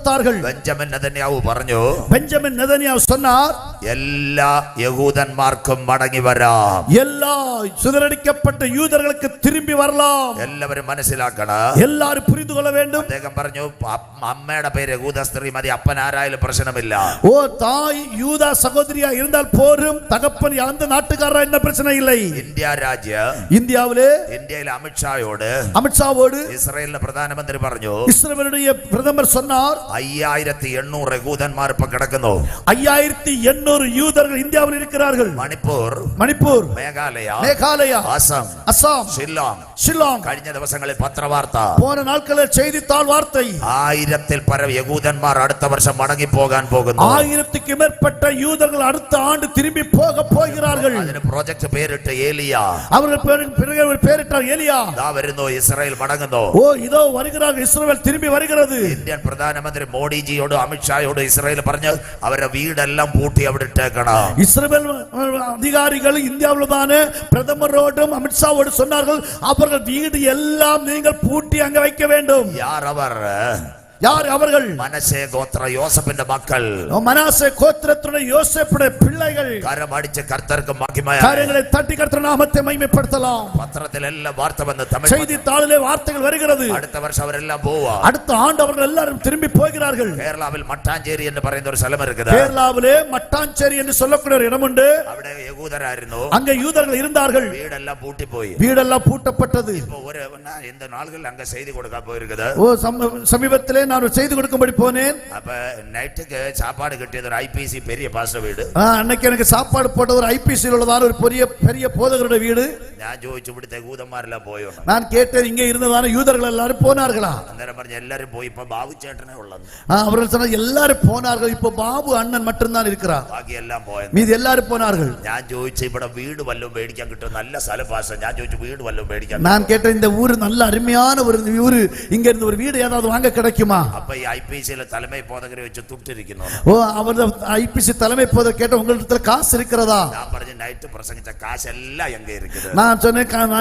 பார்த்தார்கள். பெஞ்சமின் நெதன்யாவு പറഞ്ഞു, பெஞ்சமின் நெதன்யாவு சொன்னார், எல்லா யகூதன்மார்க்கும் மடங்கி வராம். எல்லா சிதறடிக்கப்பட்ட யூதர்களுக்கு திரும்பி வரலாம். എല്ലാവരും മനസ്സിലാക്കണം, എല്ലാവരും പുരിതു കൊള്ള வேண்டும். അദ്ദേഹം പറഞ്ഞു, അമ്മയുടെ പേര് യഹൂദ സ്ത്രീ മതി, അപ്പൻ ആരായാലും പ്രശ്നമില്ല. ஓ தாய் யூதா சகோதரியா இருந்தால் போரும், தகப்பன் அந்த நாட்டுக்காரரா என்ன பிரச்சனை இல்லை. ഇന്ത്യ രാജ്യ ഇന്ത്യയിലെ അമിത്ഷാவோடு ഇസ്രായേലിന്റെ പ്രധാനമന്ത്രി പറഞ്ഞു, ഇസ്രായേലുடைய பிரதமர் சொன்னார், 5800 യഹൂദന്മാർ ഇപ്പോ കിടക്കുന്നു. 5800 யூதர்கள் இந்தியாவில் இருக்கிறார்கள். മണിപ്പൂർ, മേഘാലയ, അസം, ഷില്ലോങ്. കഴിഞ്ഞ ദിവസങ്ങളിൽ പത്രവാർത്ത, പോன നാட்களில் செய்தித்தாள் வார்த்தை, 1000-ൽ പരം യഹൂദന്മാർ അടുത്ത വർഷം മടങ്ങി പോകാൻ പോകുന്നു. 1000க்கு மேற்பட்ட யூதர்கள் அடுத்த ஆண்டு திரும்பி போக போகிறார்கள். അതിന് പ്രോജക്റ്റ് പേരിട്ട് ഏലിയ. அவர்கள் பேரிட்டார் ஏலியா. ദാ വരുന്നു, ഇസ്രായേൽ മടങ്ങുന്നു. ഓ ഇതോ വരുகிறார்கள், ഇസ്രായേൽ திரும்பി வருகிறது. ഇന്ത്യൻ പ്രധാനമന്ത്രി മോഡിജിയോട് അമിത്ഷായോട് ഇസ്രായേൽ പറഞ്ഞു, അവരുടെ വീടെല്ലാം പൂട്ടി അവിടെ ഇട്ടേക്കണം. இஸ்ரவேல் அதிகாரிகள் இந்தியாவில் தானே பிரதமரோடும் அமித்ஷாவோடு சொன்னார்கள், அவர்கள் வீடு எல்லாம் நீங்கள் பூட்டி அங்க வைக்க வேண்டும். யார் அவர்கள்? മനശ്ശെ ഗോത്ര യോസേഫിന്റെ മക്കൾ. മനശ്ശെ ഗോത്രത്തിലെ യോസേഫിന്റെ പിള്ളകൾ. കരമടിച്ച് കർത്തർക്ക് മഹിമയായി കരങ്ങളെ തട്ടി കർത്തരുടെ നാമത്തെ മഹിമപ്പെടുത്തலாம். പത്രത്തിലെല്ലാം വാർത്ത വന്ന് തമിഴ് செய்தித்தாளிலே வார்த்தைகள் வருகிறது. അടുത്ത വർഷം അവരെല്ലാം പോവാ. അടുത്ത ആണ്ട് അവർ എല്ലാവരും திரும்பி போகிறார்கள். കേരളത്തിൽ മട്ടാഞ്ചേരി എന്ന് പറയുന്ന ഒരു സ്ഥലം இருக்குது. കേരളത്തിലെ മട്ടാഞ്ചേരി എന്ന് சொல்லக்கூடிய ഒരു இடമുണ്ട്. അവിടെ യഹൂദരായിരുന്നു. அங்கே யூதர்கள் இருந்தார்கள். വീടെല്ലാം പൂട്ടിപ്പോയി. வீடெல்லாம் பூட்டப்பட்டது. இப்போ ஒரு இந்த நாள்கள் அங்க செய்தி கொடுக்க போயிருக்குது. ஓ சமீபத்திலே நான் செய்து கொடுக்கும்படி போனேன். அப்ப நைட்டுக்கு சாப்பாடு கட்டியது ஒரு ஐபிசி பெரிய பாஸ்டர் வீடு. அன்னைக்கு எனக்கு சாப்பாடு போட்ட ஒரு ஐபிசி உள்ளதான ஒரு பெரிய போதகருடைய வீடு. ഞാൻ ചോദിച്ചു, ഇവിടുത്തെ യൂതന്മാരെല്ലാം പോയോ? நான் கேட்டேன், இங்கே இருந்ததான யூதர்கள் எல்லாரும் போனார்களா? അന്നേരം പറഞ്ഞു, എല്ലാരും പോയി, ഇപ്പോ ബാബു ചേട്ടനേ ഉള്ളത്. அவர்கள் சொன்னாங்க, எல்லாரும் போனார்கள், இப்போ பாபு அண்ணன் மட்டும்தான் இருக்கிறார், ബാക്കി എല്ലാം പോയത്. மீதி எல்லாரும் போனார்கள். ഞാൻ ചോദിച്ചു, ഇവിടെ വീട് വല്ലതും മേടിക്കാൻ കിട്ടും? നല്ല സ്ഥലം പാസ്റ്റർ. ഞാൻ ചോദിച്ചു, വീട് വല്ലതും മേടിക്കാൻ? நான் கேட்டேன், இந்த ஊரு நல்ல அருமையான ஒரு ஊரு, இங்க இருந்து ஒரு வீடு ஏதாவது வாங்க கிடைக்குமா? அப்ப ஐபிசில தலைமை போதகரை வச்சு துப்பிட்டிருக்கீங்க. ஓ அவர் ஐபிசி தலைமை போதகர் கேட்ட, உங்களிடத்துல காசு இருக்கிறதா? நான் പറഞ്ഞു, நைட் பிரசங்கிச்ச காசு எல்லாம் எங்க இருக்குது? நான் சொன்னேன்,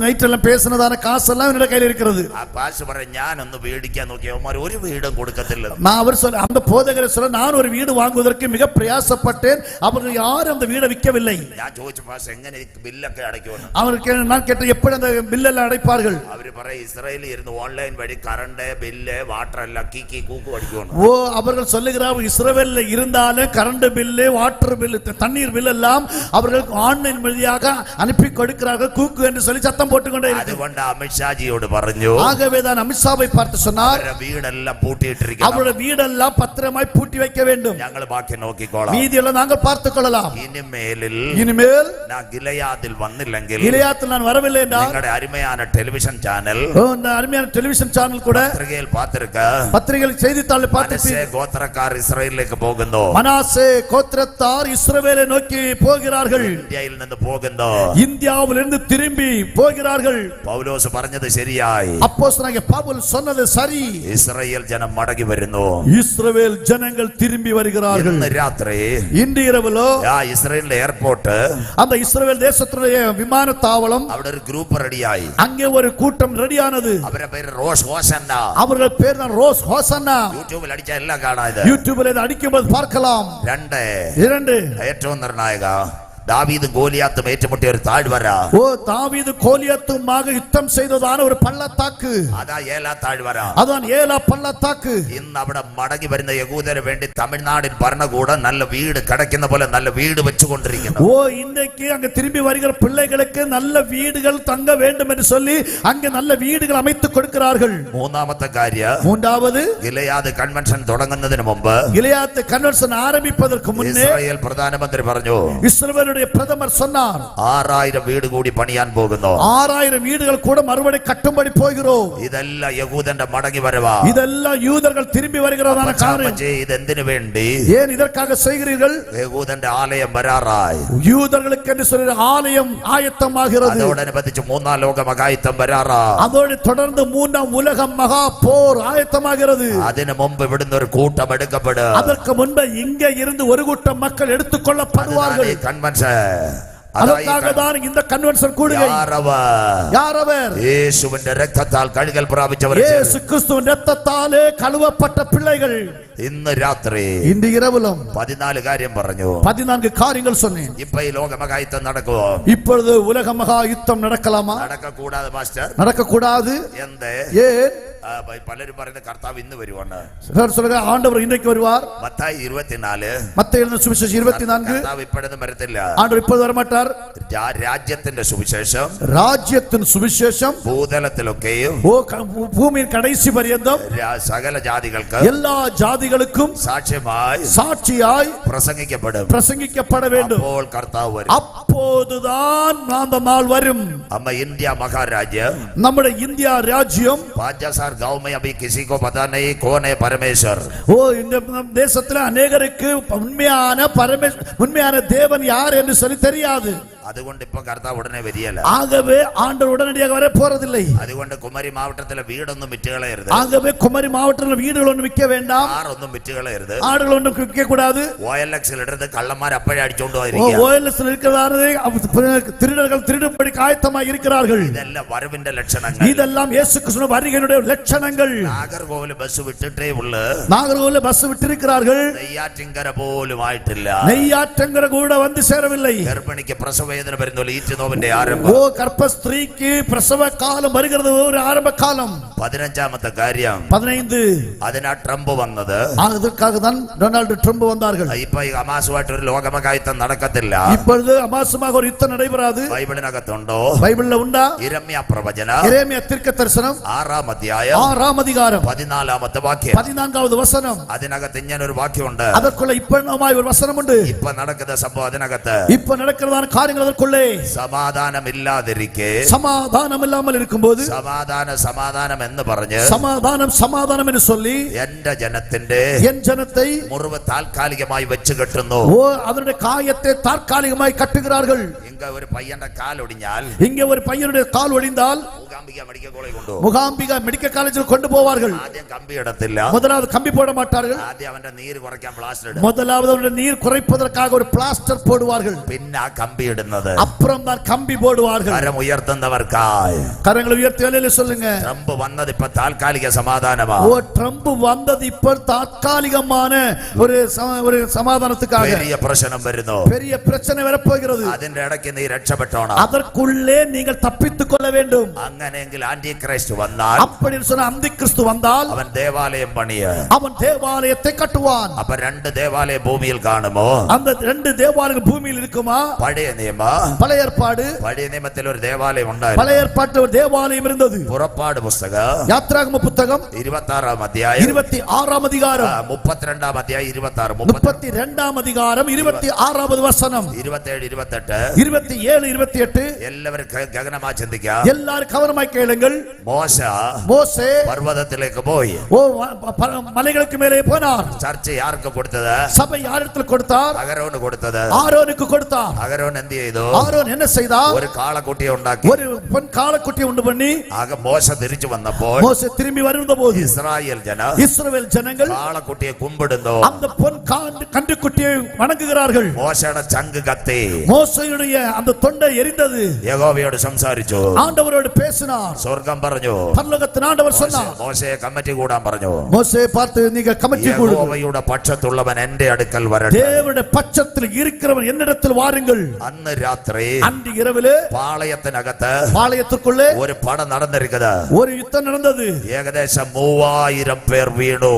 நைட் எல்லாம் பேசினதான காசு எல்லாம் என்னோட கையில இருக்கிறது. பாஸ்டர் പറഞ്ഞു, ഞാൻ ഒന്ന് മേടിക്കാൻ നോക്കി, അവന്മാർ ഒരു വീടും കൊടുക്കത്തില്ല. நான் அவர் சொல்ல, அந்த போதகரை சொல்ல, நான் ஒரு வீடு வாங்குவதற்கு மிக பிரயாசப்பட்டேன், அவர்கள் யாரும் அந்த வீடை விற்கவில்லை. ഞാൻ ചോദിച്ചു, പാസ്റ്റർ എങ്ങനെ ബില്ലൊക്കെ അടയ്ക്കും? அவருக்கு நான் கேட்டேன், எப்படி அந்த பில் எல்லாம் அடைப்பார்கள்? അവർ പറയും, ഇസ്രായേലിൽ ഇരുന്ന് ഓൺലൈൻ വഴി കറണ്ട് ബില്ല് വാട്ടർ എല്ലാം കീക്കി കൂക്ക് അടിക്കണം. ஓ அவர்கள் சொல்லுகிறார்கள், இஸ்ரவேல்ல இருந்தாலும் கரண்ட் பில், வாட்டர் பில், தண்ணீர் பில் எல்லாம் அவர்கள் ஆன்லைன் வழியாக அனுப்பி கொடுக்கிறார்கள், கூக்கு என்று சொல்லி சத்தம் போட்டுக்கொண்டே இருக்கிறார்கள். അതുകൊണ്ട് അമിത്ഷാജിയോട് പറഞ്ഞു, ஆகவே தான் அமித்ஷாவை பார்த்து சொன்னார், வீடெல்லாம் பூட்டிட்டிருக்கிறது, அவருடைய வீடெல்லாம் பத்திரமாய் பூட்டி வைக்க வேண்டும், ഞങ്ങൾ ബാക്കി നോക്കിക്കോളാം, மீதியெல்லாம் நாங்கள் பார்த்துக் கொள்ளலாம். இனிமேல் நான் கிலயாதில் வந்திല്ലെങ്കിൽ, கிலயாத்தில் நான் வரவில்லை என்றால், உங்களுடைய அருமையான டெலிவிஷன் சேனல், இந்த அருமையான டெலிவிஷன் சேனல் கூட பத்திரிகையில் பார்த்திருக்க, பத்திரிகையில் செய்தித்தாளில் பார்த்திருப்பீர்கள், മനശ്ശെ ഗോത്രക്കാർ ഇസ്രായേലിലേക്ക് പോകുന്നു, மனாசே கோத்திரத்தார் இஸ்ரவேலை நோக்கி போகிறார்கள், ഇന്ത്യയിൽ നിന്ന് പോകുന്നു, இந்தியாவிலிருந்து திரும்பி போகிறார்கள். പൗലോസ് പറഞ്ഞത് ശരിയായി, அப்போஸ்தலனாகிய பவுல் சொன்னது சரி, ഇസ്രായേൽ ജനം മടങ്ങി വരുന്നു, இஸ்ரவேல் ஜனங்கள் திரும்பி வருகிறார்கள். ഇന്ന് രാത്രി, இன்று இரவுலோ ഇസ്രായേലിലെ എയർപോർട്ട്, அந்த இஸ்ரவேல் தேசத்துடைய விமான தாவளம், അവിടെ ഒരു ഗ്രൂപ്പ് റെഡിയായി, அங்கே ஒரு கூட்டம் ரெடியானது, അവരുടെ പേര് റോസ് ഹോസന്ന, அவர்கள் பேர் தான் ரோஸ் ஹோசன்னா. യൂട്യൂബിൽ അടിച്ച എല്ലാം കാണാം, யூடியூபில் இதை அடிக்கும்போது பார்க்கலாம். இரண்டு ഏറ്റവും നിർണായക, தாவீது கோலியாத்தும் ஏற்றுமுட்டிய ஒரு தாழ்வரா. ஓ தாவீது கோலியாத்துமாக யுத்தம் செய்ததான ஒரு பள்ளத்தாக்கு, അതാ ഏലാ താഴ്വര, அதான் ஏலா பள்ளத்தாக்கு. ഇന്ന് അവിടെ മടങ്ങി വരുന്ന യഹൂദരെ വേണ്ടി തമിഴ്നാടിൻ ഭരണകൂടം നല്ല വീട് കിടക്കുന്ന പോലെ നല്ല വീട് വെച്ചുകൊണ്ടിരിക്കുന്നു. ஓ இன்றைக்கு அங்க திரும்பி வருகிற பிள்ளைகளுக்கு நல்ல வீடுகள் தங்க வேண்டும் என்று சொல்லி அங்கே நல்ல வீடுகள் அமைத்து கொடுக்கிறார்கள். മൂന്നാമത്തെ കാര്യം, மூன்றாவது, ഗിലെയാദ് കൺവെൻഷൻ തുടങ്ങുന്നതിന് മുമ്പ്, ഗിലെയാദ് കൺവെൻഷൻ ആരംഭിப்பதற்கு മുന്നേ ഇസ്രായേൽ പ്രധാനമന്ത്രി പറഞ്ഞു, இஸ்ரவேலுடைய பிரதமர் சொன்னார், 6000 വീട് കൂടി പണിയാൻ പോകുന്നു, 6000 வீடுகள் கூட மறுபடி கட்டும்படி போகிறோம். ഇതെല്ലാം യഹൂദന്റെ മടങ്ങി വരവാ, இதெல்லாம் யூதர்கள் திரும்பி வருகிறதான காரியம். ഇത് എന്തിനു വേണ്ടി? ஏன் இதற்காக செய்கிறீர்கள்? യഹൂദന്റെ ആലയം വരാറായി, யூதர்களுக்கு என்று சொல்லி ஆலயம் ஆயத்தமாகிறது, അതോടനുബന്ധിച്ച് മൂന്നാം ലോക മഹായുദ്ധം വരാറാ, அதோடு தொடர்ந்து மூன்றாம் உலக மகா போர் ஆயத்தமாகிறது. അതിനു മുമ്പ് ഇവിടുന്ന് ഒരു കൂട്ടം എടുക്കപ്പെടും, அதற்கு முன்பு இங்கே இருந்து ஒரு கூட்டம் மக்கள் எடுத்துக்கொள்ளப்படுவார்கள். കൺവെൻഷൻ அதற்காக தான் இந்த கன்வென்ஷன் கூடுகை. யார் அவர்? യേശുവിന്റെ രക്തത്താൽ കഴുകൽ പ്രാപിച്ചവർ, இயேசு கிறிஸ்துவின் இரத்தத்தாலே கழுவப்பட்ட பிள்ளைகள். ഇന്ന് രാത്രി இந்த இரவிலும் 14 കാര്യം പറഞ്ഞു. 14 காரியங்கள் சொன்னேன். ഇപ്പൊ ഈ ലോകമഹായുദ്ധം നടക്കുവോ? இப்பொழுது உலக மகா யுத்தம் நடக்கலாமா? നടക്കക്കൂടാതെ മാസ്റ്റർ. நடக்க கூடாது. എന്ത്? ஏன்? പലരും പറയുന്ന കർത്താവ് ഇന്ന് വരുവാണ്. சொல்லுங்க ஆண்டவர் இன்னைக்கு வருவார். മത്തായി 24. மத்தேயு எழுதின சுவிசேஷம் 24. കർത്താവ് ഇപ്പോഴൊന്നും വരത്തില്ല. ஆண்டவர் இப்போது வர மாட்டார். രാജ്യത്തിന്റെ സുവിശേഷം, ராஜ்யத்தின் சுவிசேஷம் ഭൂതലത്തിലൊക്കെയും பூமியின் கடைசி பரியந்தம் സകല ജാതികൾക്ക്, எல்லா ஜாதிகளுக்கும் சாட்சியாய் பிரசங்கிக்கப்பட வேண்டும். അപ്പോൾ കർത്താവ് വരും. அப்போதுதான் அந்த நாள் வரும். അമ്മ ഇന്ത്യ മഹാരാജ്യം, നമ്മുടെ ഇന്ത്യ രാജ്യം 5 साल गांव में अभी किसी को पता नहीं कौन है परमेश्वर. இந்த தேசத்துல अनेகருக்கு உண்மையான தேவன் யார் என்று சொல்லி தெரியாது. അതുകൊണ്ട് ഇപ്പൊ കർത്താവ് ഉടനെ വരികയില്ല. ஆகவே ஆண்டவர் உடனடியாக வர போறதில்லை. അതുകൊണ്ട് കുമരി മാവട്ടത്തിലെ വീടൊന്നും വിറ്റുകളയരുത്. ஆகவே குமரி மாவட்டத்தில் வீடுகள் ஒன்றும் விற்க வேண்டாம். ആറൊന്നും വിറ്റുകളയരുത്. ஆடுகள் ஒன்றும் விற்க கூடாது. OLX எடுத்து கள்ளന്മാർ അപ്പോഴേ അടിച്ചോണ്ട് പോയിരിക്കുക. OLX இருக்கிறாரே திருடர்கள் திருடும்படி ஆயத்தமாக இருக்கிறார்கள். ഇതെല്ലാം വരവിന്റെ ലക്ഷണങ്ങൾ. இதெல்லாம் இயேசு கிறிஸ்துவின் வருகையினுடைய லட்சணங்கள். നാഗർകോവിൽ ബസ് വിട്ടിട്ടേ ഉള്ളൂ. நாகர்கோவில பஸ் விட்டிருக்கிறார்கள். നെയ്യാറ്റിൻകര പോലും ആയിട്ടില്ല. നെയ്യാറ്റിൻകര கூட வந்து சேரவில்லை. ഗർഭിണിക്ക് പ്രസവ വേദന വരുന്ന ഈറ്റുനോവിന്റെ ആരംഭം. ഓ ഗർഭസ്ത്രീക്ക് പ്രസവ കാലം വരുന്നത് ഒരു ആരംഭ കാലം. 15ാമത്തെ കാര്യം 15. അതിനാ ട്രംപ് വന്നത്. அதற்காக தான் டொனால்ட் ட்ரம்ப் வந்தார்கள். ഇപ്പൊ ഈ ഹമാസുമായിട്ട് ഒരു ലോകമഹായുദ്ധം നടക്കത്തില്ല. இப்பொழுது ஹமாஸுமாக ஒரு யுத்தம் நடைபெறாது. ബൈബിളിനകത്തുണ്ടോ? ബൈബിളിൽ ഉണ്ടോ? യിരെമ്യാ പ്രവചനം, യെരേമിയ തീർക്കദർശനം 6-ാം അധ്യായം 6-ാം അധികാരം 14-ാമത്തെ വാക്യം. 14-ാമത് വചനം. അതിനകത്ത് ഇങ്ങനെ ഒരു വാക്യമുണ്ട്. അതற்குள்ள ഇപ്പോഴായി ഒരു വചനമുണ്ട്. ഇപ്പൊ നടക്കുന്ന സംഭവം അതിനകത്ത്. ഇപ്പൊ നടക്കുന്നതാണ് കാര്യങ്ങൾ അതற்குள்ளே. സമാധാനമില്ലാതിരിക്കെ, സമാധാനം ഇല്ലാமல் இருக்கும்போது, സമാധാനം എന്ന് പറഞ്ഞ് സമാധാനം എന്ന് சொல்லி എന്റെ ജനത്തിന്റെ എൻ ജനത്തെ മുറിവ് താൽക്കാലികമായി വെച്ച് കെട്ടുന്നു. ഓ അവരുടെ കായത്തെ താൽക്കാലികമായി കട്ടുகிறார்கள். ഇങ്ങ ഒരു പയ്യന്റെ കാലൊടിഞ്ഞാൽ, ഇങ്ങ ഒരു പയ്യനുடைய കാൽ ഒടിந்தால் മൂകാംബിക മെഡിക്കൽ കോളേജ് കൊണ്ടുപോകും. മുകാംബിക മെഡിക്കൽ കോളേജിൽ കൊണ്ടുപോവാர்கள். ആദ്യം കമ്പി ഇടത്തില്ല. முதலாவது கம்பி போட மாட்டார்கள். ആദ്യം അവന്റെ നീര് കുറയ്ക്കാൻ പ്ലാസ്റ്റർ ഇടും. முதலாவது அவருடைய நீர் குறைப்பதற்காக ஒரு பிளாஸ்டர் போடுவார்கள். പിന്നെ ആ കമ്പി ഇടുന്നത്. அப்புறம் தான் கம்பி போடுவார்கள். കരം ഉയർത്തുന്നവർക്കായി. கரங்களை ഉയർത്തി ഹല്ലേലൂയ சொல்லுங்க. ട്രംപ് വന്നത് ഇപ്പൊ താൽക്കാലിക സമാധാനമാണ്. ஓ ட்ரம்ப் வந்தது இப்ப தாற்காலிகமான ஒரு சமாதானத்துக்காக. பெரிய பிரச்சனை വരുന്നു. பெரிய பிரச்சனை வரப்போகிறது. അതിന്റെ ഇടയ്ക്ക് നീ രക്ഷപ്പെട്ടോണം. அதற்குள்ளே நீங்கள் தப்பித்துக் கொள்ள வேண்டும். അങ്ങനെയെങ്കിൽ ആന്റി ക്രൈസ്റ്റ് വന്നാൽ, அப்படி சொன்ன அந்தி கிறிஸ்து வந்தால் അവൻ ദേവാലയം പണിയ, அவன் தேவாலயத்தை கட்டுவான். അപ്പൊ 2 ദേവാലയം ഭൂമിയിൽ കാണുമോ? அந்த 2 தேவாலயங்கள் பூமியில் இருக்குமா? പഴയ നിയമ, பழைய ஏற்பாடு. പഴയ നിയമത്തിൽ ഒരു ദേവാലയം ഉണ്ടായിരുന്നു. பழைய ஏற்பாட்டில் ஒரு தேவாலயம் இருந்தது. പുറപ്പാട് പുസ്തകം யாத்ராகம புத்தகம் 26-ാം അധ്യായം 26-ാം அதிகாரம் 32-ാം അധ്യായം 26 32-ാം அதிகாரம் 26-ാമത് വചനം 27 28 27 28 എല്ലാവരും ഗഗനമായി ചിന്തിക്കാം. எல்லாரும் கவனமாய் கேளுங்கள். മോശെ പർവ്വതത്തിലേക്ക് പോയി. ஓ மலைகளுக்கு மேலே போனார். ചർച്ച ആർക്ക് കൊടുത്തത്? சபை யாரிடத்தில் கொடுத்தார்? അഹരോന് കൊടുത്തത്. ஆரோனுக்கு கொடுத்தார். അഹരോൻ എന്ത് ചെയ്തു? ஆரோன் என்ன செய்தார்? ഒരു കാളക്കുട്ടിയെ ഉണ്ടാക്കി. ஒரு பொன் കാളക്കുട്ടിயை உண்டு பண்ணி, മോശ തിരിച്ചു വന്നപ്പോൾ, മോശ திரும்பி வரும்போது இஸ்ரவேல் ஜனங்கள் കാളക്കുട്ടിയെ കുമ്പിടുന്നു. அந்த பொன் கன்றுக்குட்டியை வணங்குகிறார்கள். മോശയുടെ ചങ്ക് കത്തി. மோசேயுடைய அந்த தொண்டை எரிந்தது. യഹോവയോട് സംസാരിച്ചു. ஆண்டவரோடு பேசினார். സ്വർഗം പറഞ്ഞു. பரலோகத்தின் ആண்டவர் சொன்னார். മോശയെ കമ്മിറ്റി കൂടാൻ പറഞ്ഞു. மோசேயை பார்த்து நீங்க கமிட்டி கூடு. യഹോവയുടെ പക്ഷത്തുള്ളവൻ എന്റെ അടുക്കൽ വരട്ടെ. தேவனுடைய பட்சத்தில் இருக்கிறவன் என்னிடத்தில் வாருங்கள். അന്ന് രാത്രി அன்று இரவிலே പാളയത്തിനകത്ത് பாளையத்துக்குள்ளே ഒരു പടം നടന്നിരിക്കുന്നത്. ஒரு யுத்தம் நடந்தது. ഏകദേശം 3000 പേർ വീണു.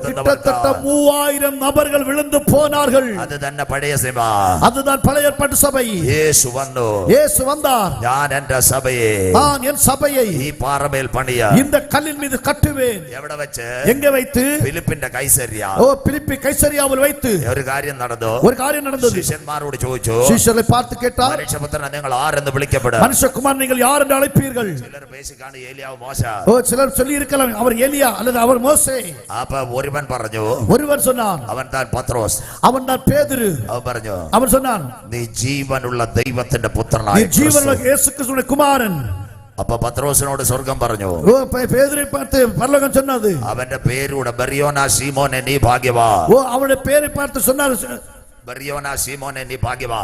கிட்டத்தட்ட 3000 நபர்கள் விழுந்து போனார்கள். അത് തന്നെ പഴയ സഭ. அதுதான் பழைய ஏற்பாட்டு சபை. യേശു വന്നു. இயேசு வந்தார். ഞാൻ എന്റെ സഭയെ, நான் என் சபையை ഈ പാറമേൽ പണിയ, இந்த കല്ലിன் மீது கட்டுவேன். എവിടെ വെച്ച്? எங்க வைத்து? ഫിലിപ്പിന്റെ കൈസരിയ. ஓ பிலிப்பி கைசரியாவில் வைத்து ഒരു കാര്യം നടന്നു. ஒரு காரியம் நடந்தது. ശിഷ്യന്മാരോട് ചോദിച്ചു, ശിഷ്യരെ பார்த்து கேட்டார், മനുഷ്യപുത്രൻ നിങ്ങൾ ആരെന്ന് വിളിക്കപ്പെടും? மனுஷகுமார் நீங்கள் யார் என்று அழைப்பீர்கள்? ചിലർ പേശിക്കാണ് ഏലിയാവ് മോശ. ஓ சிலர் சொல்லி இருக்கலாம் அவர் ஏலியா அல்லது அவர் மோசே. അപ്പൊ ഒരുവൻ പറഞ്ഞു, ஒருவர் சொன்னார் അവൻ താൻ പത്രോസ്. அவன் தான் பேதுரு. അവൻ പറഞ്ഞു, அவன் சொன்னான் നീ ജീവനുള്ള ദൈവത്തിന്റെ പുത്രനായ நீ ஜீவனுள்ள இயேசு கிறிஸ்துவின் குமாரன். അപ്പൊ പത്രോസിനോട് സ്വർഗം പറഞ്ഞു. ஓ பேதுரை பார்த்து பரலோகம் சொன்னது. അവന്റെ പേരൂടെ ബെറിയോന ശീമോനെ നീ ഭാഗ്യവാൻ. ஓ அவருடைய பேரை பார்த்து சொன்னார் ബറിയോനാ ശീമോനെ നീ ഭാഗ്യവാ.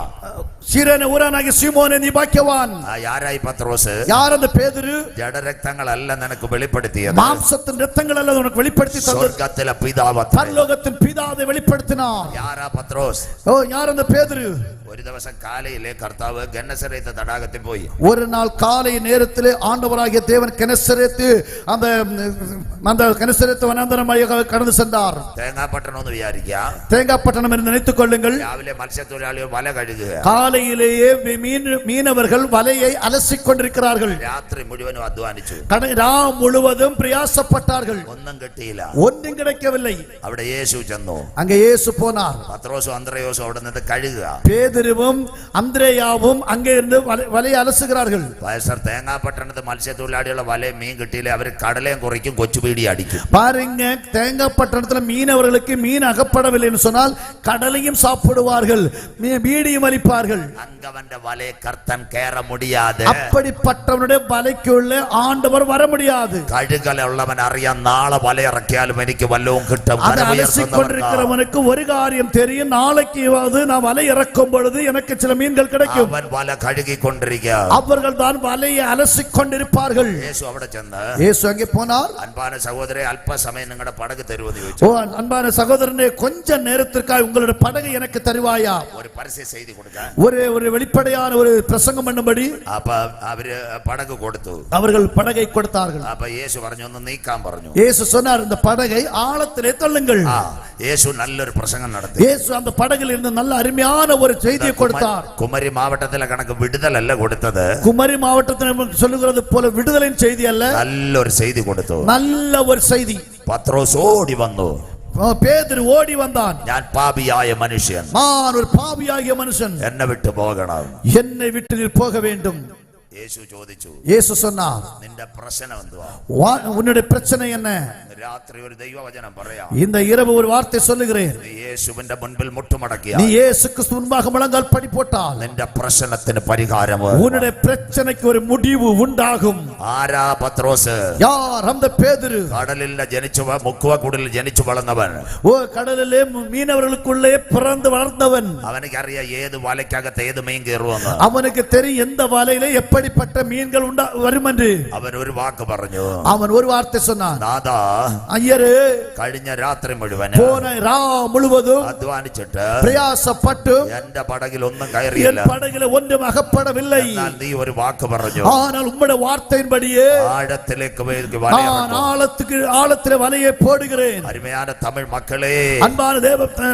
ശിരേന ഊരാനാകിയ ശീമോനെ നീ ഭാഗ്യവാൻ. ആരായി പത്രോസ്? യാരെന്ന് പേതുരു? ജഡരക്തങ്ങളല്ല നിനക്ക് വെളിപ്പെടുത്തിയത്, മാംസത്തിൻ രക്തങ്ങളല്ല നിനക്ക് വെളിപ്പെടുത്തി തന്നത്, സ്വർഗ്ഗത്തിലെ പിതാവ് പരലോകത്തിൻ പിതാവെ വെളിപ്പെടുത്തിനാർ. യാരാ പത്രോസ്? ഓ യാരെന്ന് പേതുരു? ഒരു ദിവസം കാലയിലെ കർത്താവ് ഗന്നസരേത്ത് തടാകത്തിൽ പോയി. ஒரு நாள் காலை நேரத்திலே ஆண்டவராகிய தேவன் கெனசரேத்து அந்த கெனசரேத்து வனாந்தரமாக கடந்து சென்றார். തേങ്ങാപ്പട്ടണം എന്ന് വിചാരിക്കാം. தேங்காய்பட்டணம் என்று நினைத்துக் கொள்ளுங்கள். രാവിലെ മത്സ്യത്തൊഴിലാളികൾ വല കഴുകുക. காலையிலேயே மீனவர்கள் வலையை அலசிக் கொண்டிருக்கிறார்கள். രാത്രി മുഴുവനും അധ്വാനിച്ചു. ராம் முழுவதும் பிரயாசப்பட்டார்கள். ഒന്നും കിട്ടിയില്ല. ஒன்றும் கிடைக்கவில்லை. അവിടെ യേശു ചെന്നു. அங்கே இயேசு போனார். പത്രോസും അന്ത്രയോസും അവിടെ നിന്ന് കഴുകുക. பேதுருவும் அந்திரேயாவும் அங்கே இருந்து வலையை அலசுகிறார்கள். വയസ്സർ തേങ്ങാപ്പട്ടണത്ത് മത്സ്യത്തൊഴിലാളികളുടെ വലയും മീൻ കിട്ടിയില്ല. അവർ കടലയും കുറയ്ക്കും, കൊച്ചുപീടി അടിക്കും. பாருங்க, தேங்காய்பட்டணத்துல மீனவர்களுக்கு மீன் அகப்படவில்லை என்று சொன்னால் கடலையும் சாப்பிடுவார்கள், பீடியும் அளிப்பார்கள். அங்கவന്റെ வலையை கர்த்தன் கேற முடியாது. அப்படிப்பட்டவனுடைய வலைக்குள்ள ஆண்டவர் வர முடியாது. കഴുകല ഉള്ളവൻ അറിയാം, നാളെ വല ഇറക്കിയാലും എനിക്ക് വല്ലവും കിട്ടും. அதை அலசிக்கொண்டிருக்கிறவனுக்கு ஒரு காரியம் தெரியும், நாளைக்கு நான் வலை இறக்கும் பொழுது எனக்கு சில மீன்கள் கிடைக்கும். അവൻ വല കഴുകിക്കൊണ്ടിരിക്കുക. அவர்கள் தான் வலையை அலசிக் கொண்டிருப்பார்கள். യേശു അവിടെ ചെന്ന്, இயேசு அங்கே போனார். അൻപാന സഹോദരരെ, അല്പസമയം നിങ്ങളുടെ പടക് തരുമെന്ന് ചോദിച്ചു. ஓ அன்பான சகோதரனே, கொஞ்ச நேரத்திற்காக உங்களுடைய படகை எனக்கு தருவாயா? ഒരു പരസ്യ செய்தி കൊടുക്കാൻ, ஒரு வெளிப்படையான ஒரு பிரசங்கம் பண்ணும்படி അപ്പൊ അവര് പടക് കൊടുത്തു. அவர்கள் படகை கொடுத்தார்கள். അപ്പൊ യേശു പറഞ്ഞു, ഒന്ന് നീക്കാൻ പറഞ്ഞു. இயேசு சொன்னார், இந்த படகை ஆழத்திலே தள்ளுங்கள். യേശു നല്ലൊരു പ്രസംഗം നടത്തി. இயேசு அந்த படகில் இருந்து நல்ல அருமையான ஒரு செய்தியை கொடுத்தார். കുമരി മാവട്ടത്തിലെ കണക്ക് വിടുതലല്ല കൊടുത്തത്. குமரி மாவட்டத்தில் சொல்லுகிறது போல விடுதலின் செய்தி அல்ல, നല്ലൊരു ചെയ്തി കൊടുത്തു. நல்ல ஒரு செய்தி. പത്രോസ് ഓടി വന്നു. பேதுரு ஓடி வந்தான். ഞാൻ പാപിയായ മനുഷ്യൻ, நான் ஒரு பாவியாகிய மனுஷன், എന്നെ വിട്ടു പോകണം. என்னை விட்டு நீர் போக வேண்டும். യേശു ചോദിച്ചു, இயேசு சொன்னார், നിന്റെ പ്രശ്നം എന്തുവാ? உன்னுடைய பிரச்சனை என்ன? രാത്രി ഒരു ദൈവവചനം പറയാം. இந்த இரவு ஒரு வார்த்தை சொல்லுகிறேன். നീ യേശുവിന്റെ മുൻപിൽ മുട്ടുമടക്കിയ, நீ இயேசுக்கு முன்பாக முழங்கால் படி போட்டால் നിന്റെ പ്രശ്നത്തിന് പരിഹാരം. உன்னுடைய பிரச்சனைக்கு ஒரு முடிவு உண்டாகும். ആരാ പത്രോസ്? யார்? அந்த பேதுரு. കടലിൽ ജനിച്ചു, മുക്കുവക്കുടലിൽ ജനിച്ചു വളർന്നവൻ. ஓ கடலிலே மீனவர்களுக்குள்ளே பிறந்து வளர்ந்தவன். അവനക്കറിയാം ഏത് വലയ്ക്കകത്ത് ഏത് മീൻ കയറുമെന്ന്. அவனுக்கு தெரியும் எந்த வலையிலே எப்படிப்பட்ட மீன்கள் வரும் என்று. അവൻ ഒരു വാക്ക് പറഞ്ഞു. அவன் ஒரு வார்த்தை சொன்னான், ദാദാ, ஐயரே, കഴിഞ്ഞ രാത്രി മുഴുവൻ போன முழுவதும் അധ്വാനിച്ചിട്ട് பிரயாசப்பட்டு എന്റെ പടകിൽ ഒന്നും കയറിയില്ല. என் படகில ஒன்றும் அகப்படவில்லை. എന്നാൽ നീ ഒരു വാക്ക് പറഞ്ഞു. ஆனால் உம்முடைய வார்த்தையின்படியே ആഴത്തിലേക്ക് நான் ஆழத்திலே வலையை போடுகிறேன். അരുമயான തമിഴ് മക്കളെ,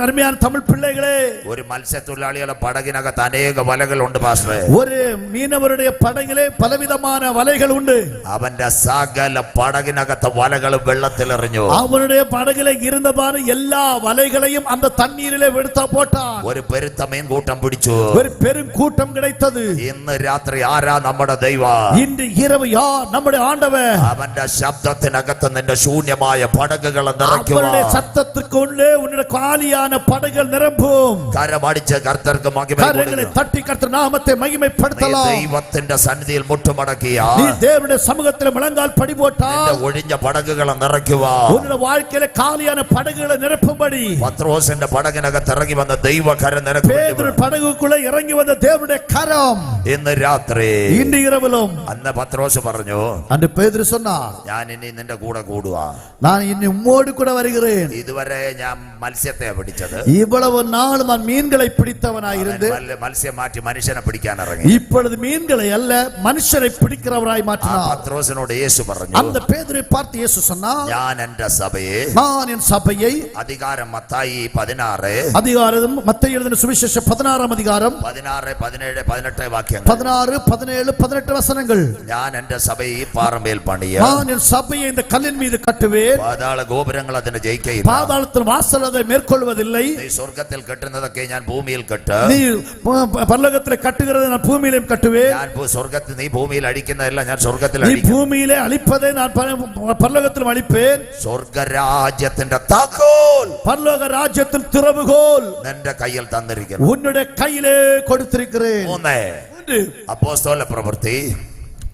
அருமையான தமிழ் பிள்ளைகளே, ഒരു മത്സ്യത്തൊഴിലാളികളുടെ പടകിനകത്ത് അനേക വലകളുണ്ട് പാസ്റ്ററെ. ஒரு மீனவருடைய படகிலே பலவிதமான வலைகள் உண்டு. അവന്റെ സകല പടകിനകത്ത് വലകൾ വെള്ളത്തിലെറിഞ്ഞു. அவனுடைய படகிலே இருந்ததான எல்லா வலைகளையும் அந்த தண்ணீரிலே எடுத்து போட்டான். ഒരു പെരുത്ത മീൻ കൂട്ടം പിടിച്ചു. ஒரு பெரும் கூட்டம் கிடைத்தது. ഇന്ന് രാത്രി ആരാ നമ്മുടെ ദൈവം? இன்று இரவு யார்? நம்முடைய ஆண்டவர். അവന്റെ ശബ്ദത്തിനകത്ത് നിന്റെ ശൂന്യമായ പടകുകൾ നിറയ്ക്കുക. அவருடைய சத்தத்துக்கு உள்ளே உன்னுடைய காலியான படகுகள் நிரம்பும். കരമടിച്ച് കർത്തർക്ക് മഹിമ கரங்களை தட்டி கர்த்தர் நாமத்தை மகிமைப்படுத்தலாம். ദൈവത്തിന്റെ സന്നിധിയിൽ മുട്ടുമടക്കിയ, நீ தேவனுடைய சமூகத்தில் முழங்கால் படி போட்டால் ഒഴിഞ്ഞ പടകുകളെ നിറയ്ക്കുക. உன்னுடைய வாழ்க்கையில காலியான படகுகளை நிரப்பும்படி പത്രോസിന്റെ പടകിനകത്ത് ഇറങ്ങി വന്ന ദൈവകരം നിനക്ക് பேதுரு படகுக்குள்ள இறங்கி வந்த தேவனுடைய கரம் ഇന്ന് രാത്രി, இன்று இரவிலும். അന്ന് പത്രോസ് പറഞ്ഞു, அந்த பேதுரு சொன்னார், ഞാൻ ഇനി നിന്റെ കൂടെ കൂടുവാ. நான் இனி உம்மோடு கூட வருகிறேன். ഇതുവരെ ഞാൻ മത്സ്യത്തെ പിടിച്ചത്, இவ்வளவு நாள் நான் மீன்களை பிடித்தவனாயிருந்து മത്സ്യം മാറ്റി മനുഷ്യനെ പിടിക്കാൻ ഇറങ്ങി. இப்பொழுது மீன்களை அல்ல மனுஷரை பிடிக்கிறவராய் மாற்றினார். പത്രോസിനോട് യേശു പറഞ്ഞു, அந்த பேதுருவை பார்த்து இயேசு சொன்னார், ഞാൻ എന്റെ സഭയെ, நான் என் சபையை, അധികാരം മത്തായി 16 அதிகாரம் மத்தேயு எழுதின சுவிசேஷம் 16 அதிகாரம் 16, 17, 18 വാക്യങ്ങൾ, 16, 17, 18 வசனங்கள். ഞാൻ എന്റെ സഭയെ ഈ പാറമേൽ പണിയ, நான் என் சபையை இந்த கல்லின் மீது கட்டுவேன், പാതാള ഗോപുരങ്ങൾ അതിനെ ജയിക്കയില്ല. பாதாளத்தில் வாசல் அதை மேற்கொள்வதில்லை. നീ സ്വർഗ്ഗത്തിൽ കെട്ടുന്നതൊക്കെ ഞാൻ ഭൂമിയിൽ കെട്ട്, நீ பரலோகத்தில் கட்டுகிறது நான் பூமியிலும் கட்டுவேன். ഞാൻ സ്വർഗ്ഗത്തിൽ, നീ ഭൂമിയിൽ അടിക്കുന്നതെല്ലാം ഞാൻ സ്വർഗ്ഗത്തിൽ நீ അടിക്കും. பூமியிலே அழிப்பதை நான் பரலோகத்திலும் அழிப்பேன். സ്വർഗ്ഗരാജ്യത്തിന്റെ താക്കോൽ பரலோக ராஜ்யத்தின் திறவுகோல் നിന്റെ കയ്യിൽ തന്നിരിക്കുന്നു. உன்னுடைய கையிலே கொடுத்திருக்கிறேன். 3 അപ്പോസ്തല പ്രവൃത്തി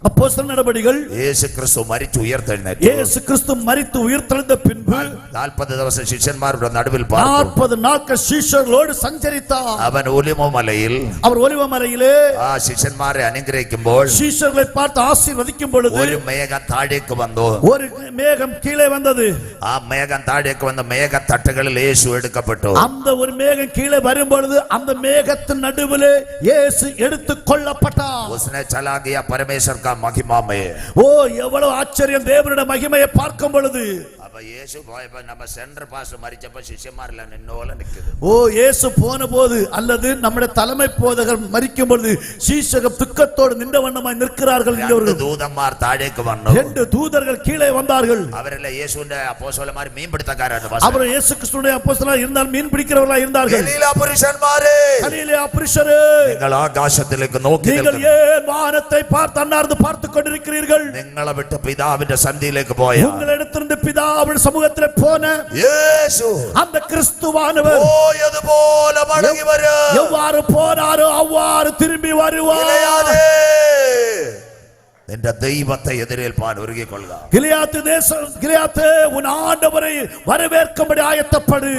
அப்போஸ்தலர் நடபடிகள் യേശു ക്രിസ്തു മരിച്ചു ഉയർത്തെഴുന്നേറ്റു. இயேசு கிறிஸ்து மரித்து உயிர்த்தெழுந்த பின்பு 40 ദിവസം ശിഷ്യന്മാരുടെ നടുവിൽ പാർത്തു. 40 நாட்கள் சீஷர்களோடு சஞ்சரித்தார். അവൻ ഒലിവമലയിൽ அவர் ஒலிவமலையிலே ആ ശിഷ്യന്മാരെ അനുഗ്രഹിക്കുമ്പോൾ சீஷர்களை பார்த்து ஆசீர்வதிக்கும் பொழுது ഒരു മേഘം താഴേക്ക് വന്നു. ஒரு மேகம் கீழே வந்தது. ആ മേഘം താഴേക്ക് വന്ന മേഘത്തട്ടുകളിൽ യേശു എടുക്കപ്പെട്ടു. அந்த ஒரு மேகம் கீழே வரும் பொழுது அந்த மேகத்தின் நடுவிலே இயேசு எடுத்துக் கொள்ளப்பட்டார். उसने चला गया परमेश्वर का महिमा में. ஓ எவ்வளவு ஆச்சரியம் தேவனுடைய மகிமையை பார்க்கும் பொழுது. அப்ப இயேசு போயப்ப நம்ம சென்டர் பாஸ்டர் மரிச்சப்ப சிஷ்யமாரெல்லாம் நின்னோல நிக்குது. ஓ இயேசு போன போது அல்லது நம்முடைய தலைமை போதகர் மரிக்கும் பொழுது சீஷர்கள் துக்கத்தோடு நின்ற வண்ணமாய் நிற்கிறார்கள். ദൂതന്മാർ താഴേക്ക് വന്നു. 2 தூதர்கள் கீழே வந்தார்கள். അവരെല്ലാം യേശുവിന്റെ അപ്പോസ്തലന്മാർ മീൻപിടുത്തക്കാരാണ്. അവർ இயேசு கிறிஸ்துவினுடைய அப்போஸ்தலராய் இருந்தால் மீன் பிடிக்கிறவர்களாய் இருந்தார்கள். ഗലീല പുരുഷന്മാരെ, கலிலேயா புருஷரே, നിങ്ങൾ ആകാശത്തിലേക്ക് നോക്കി நீங்கள் ஏன் வானத்தை பார்த்து அன்னார்ந்து பார்த்துக் கொண்டிருக்கிறீர்கள்? നിങ്ങളെ വിട്ട് പിതാവിന്റെ സന്നിധിയിലേക്ക് പോയ உங்களிடத்திலிருந்து பிதாவுடைய சமூகத்திலே போன യേശു அந்த கிறிஸ்துவானவர் போயதுപോലെ മടങ്ങി വരും. எவ்வாறு போனாரோ அவ்வாறு திரும்பி வருவார். നിന്റെ ദൈവത്തെ എതിരേൽപ്പാൻ ഒരുങ്ങിക്കൊള്ളുക. கிலியாத்து தேசம், கிலியாத்து உன் ஆண்டவரை வரவேற்கும்படி ஆயத்தப்படு.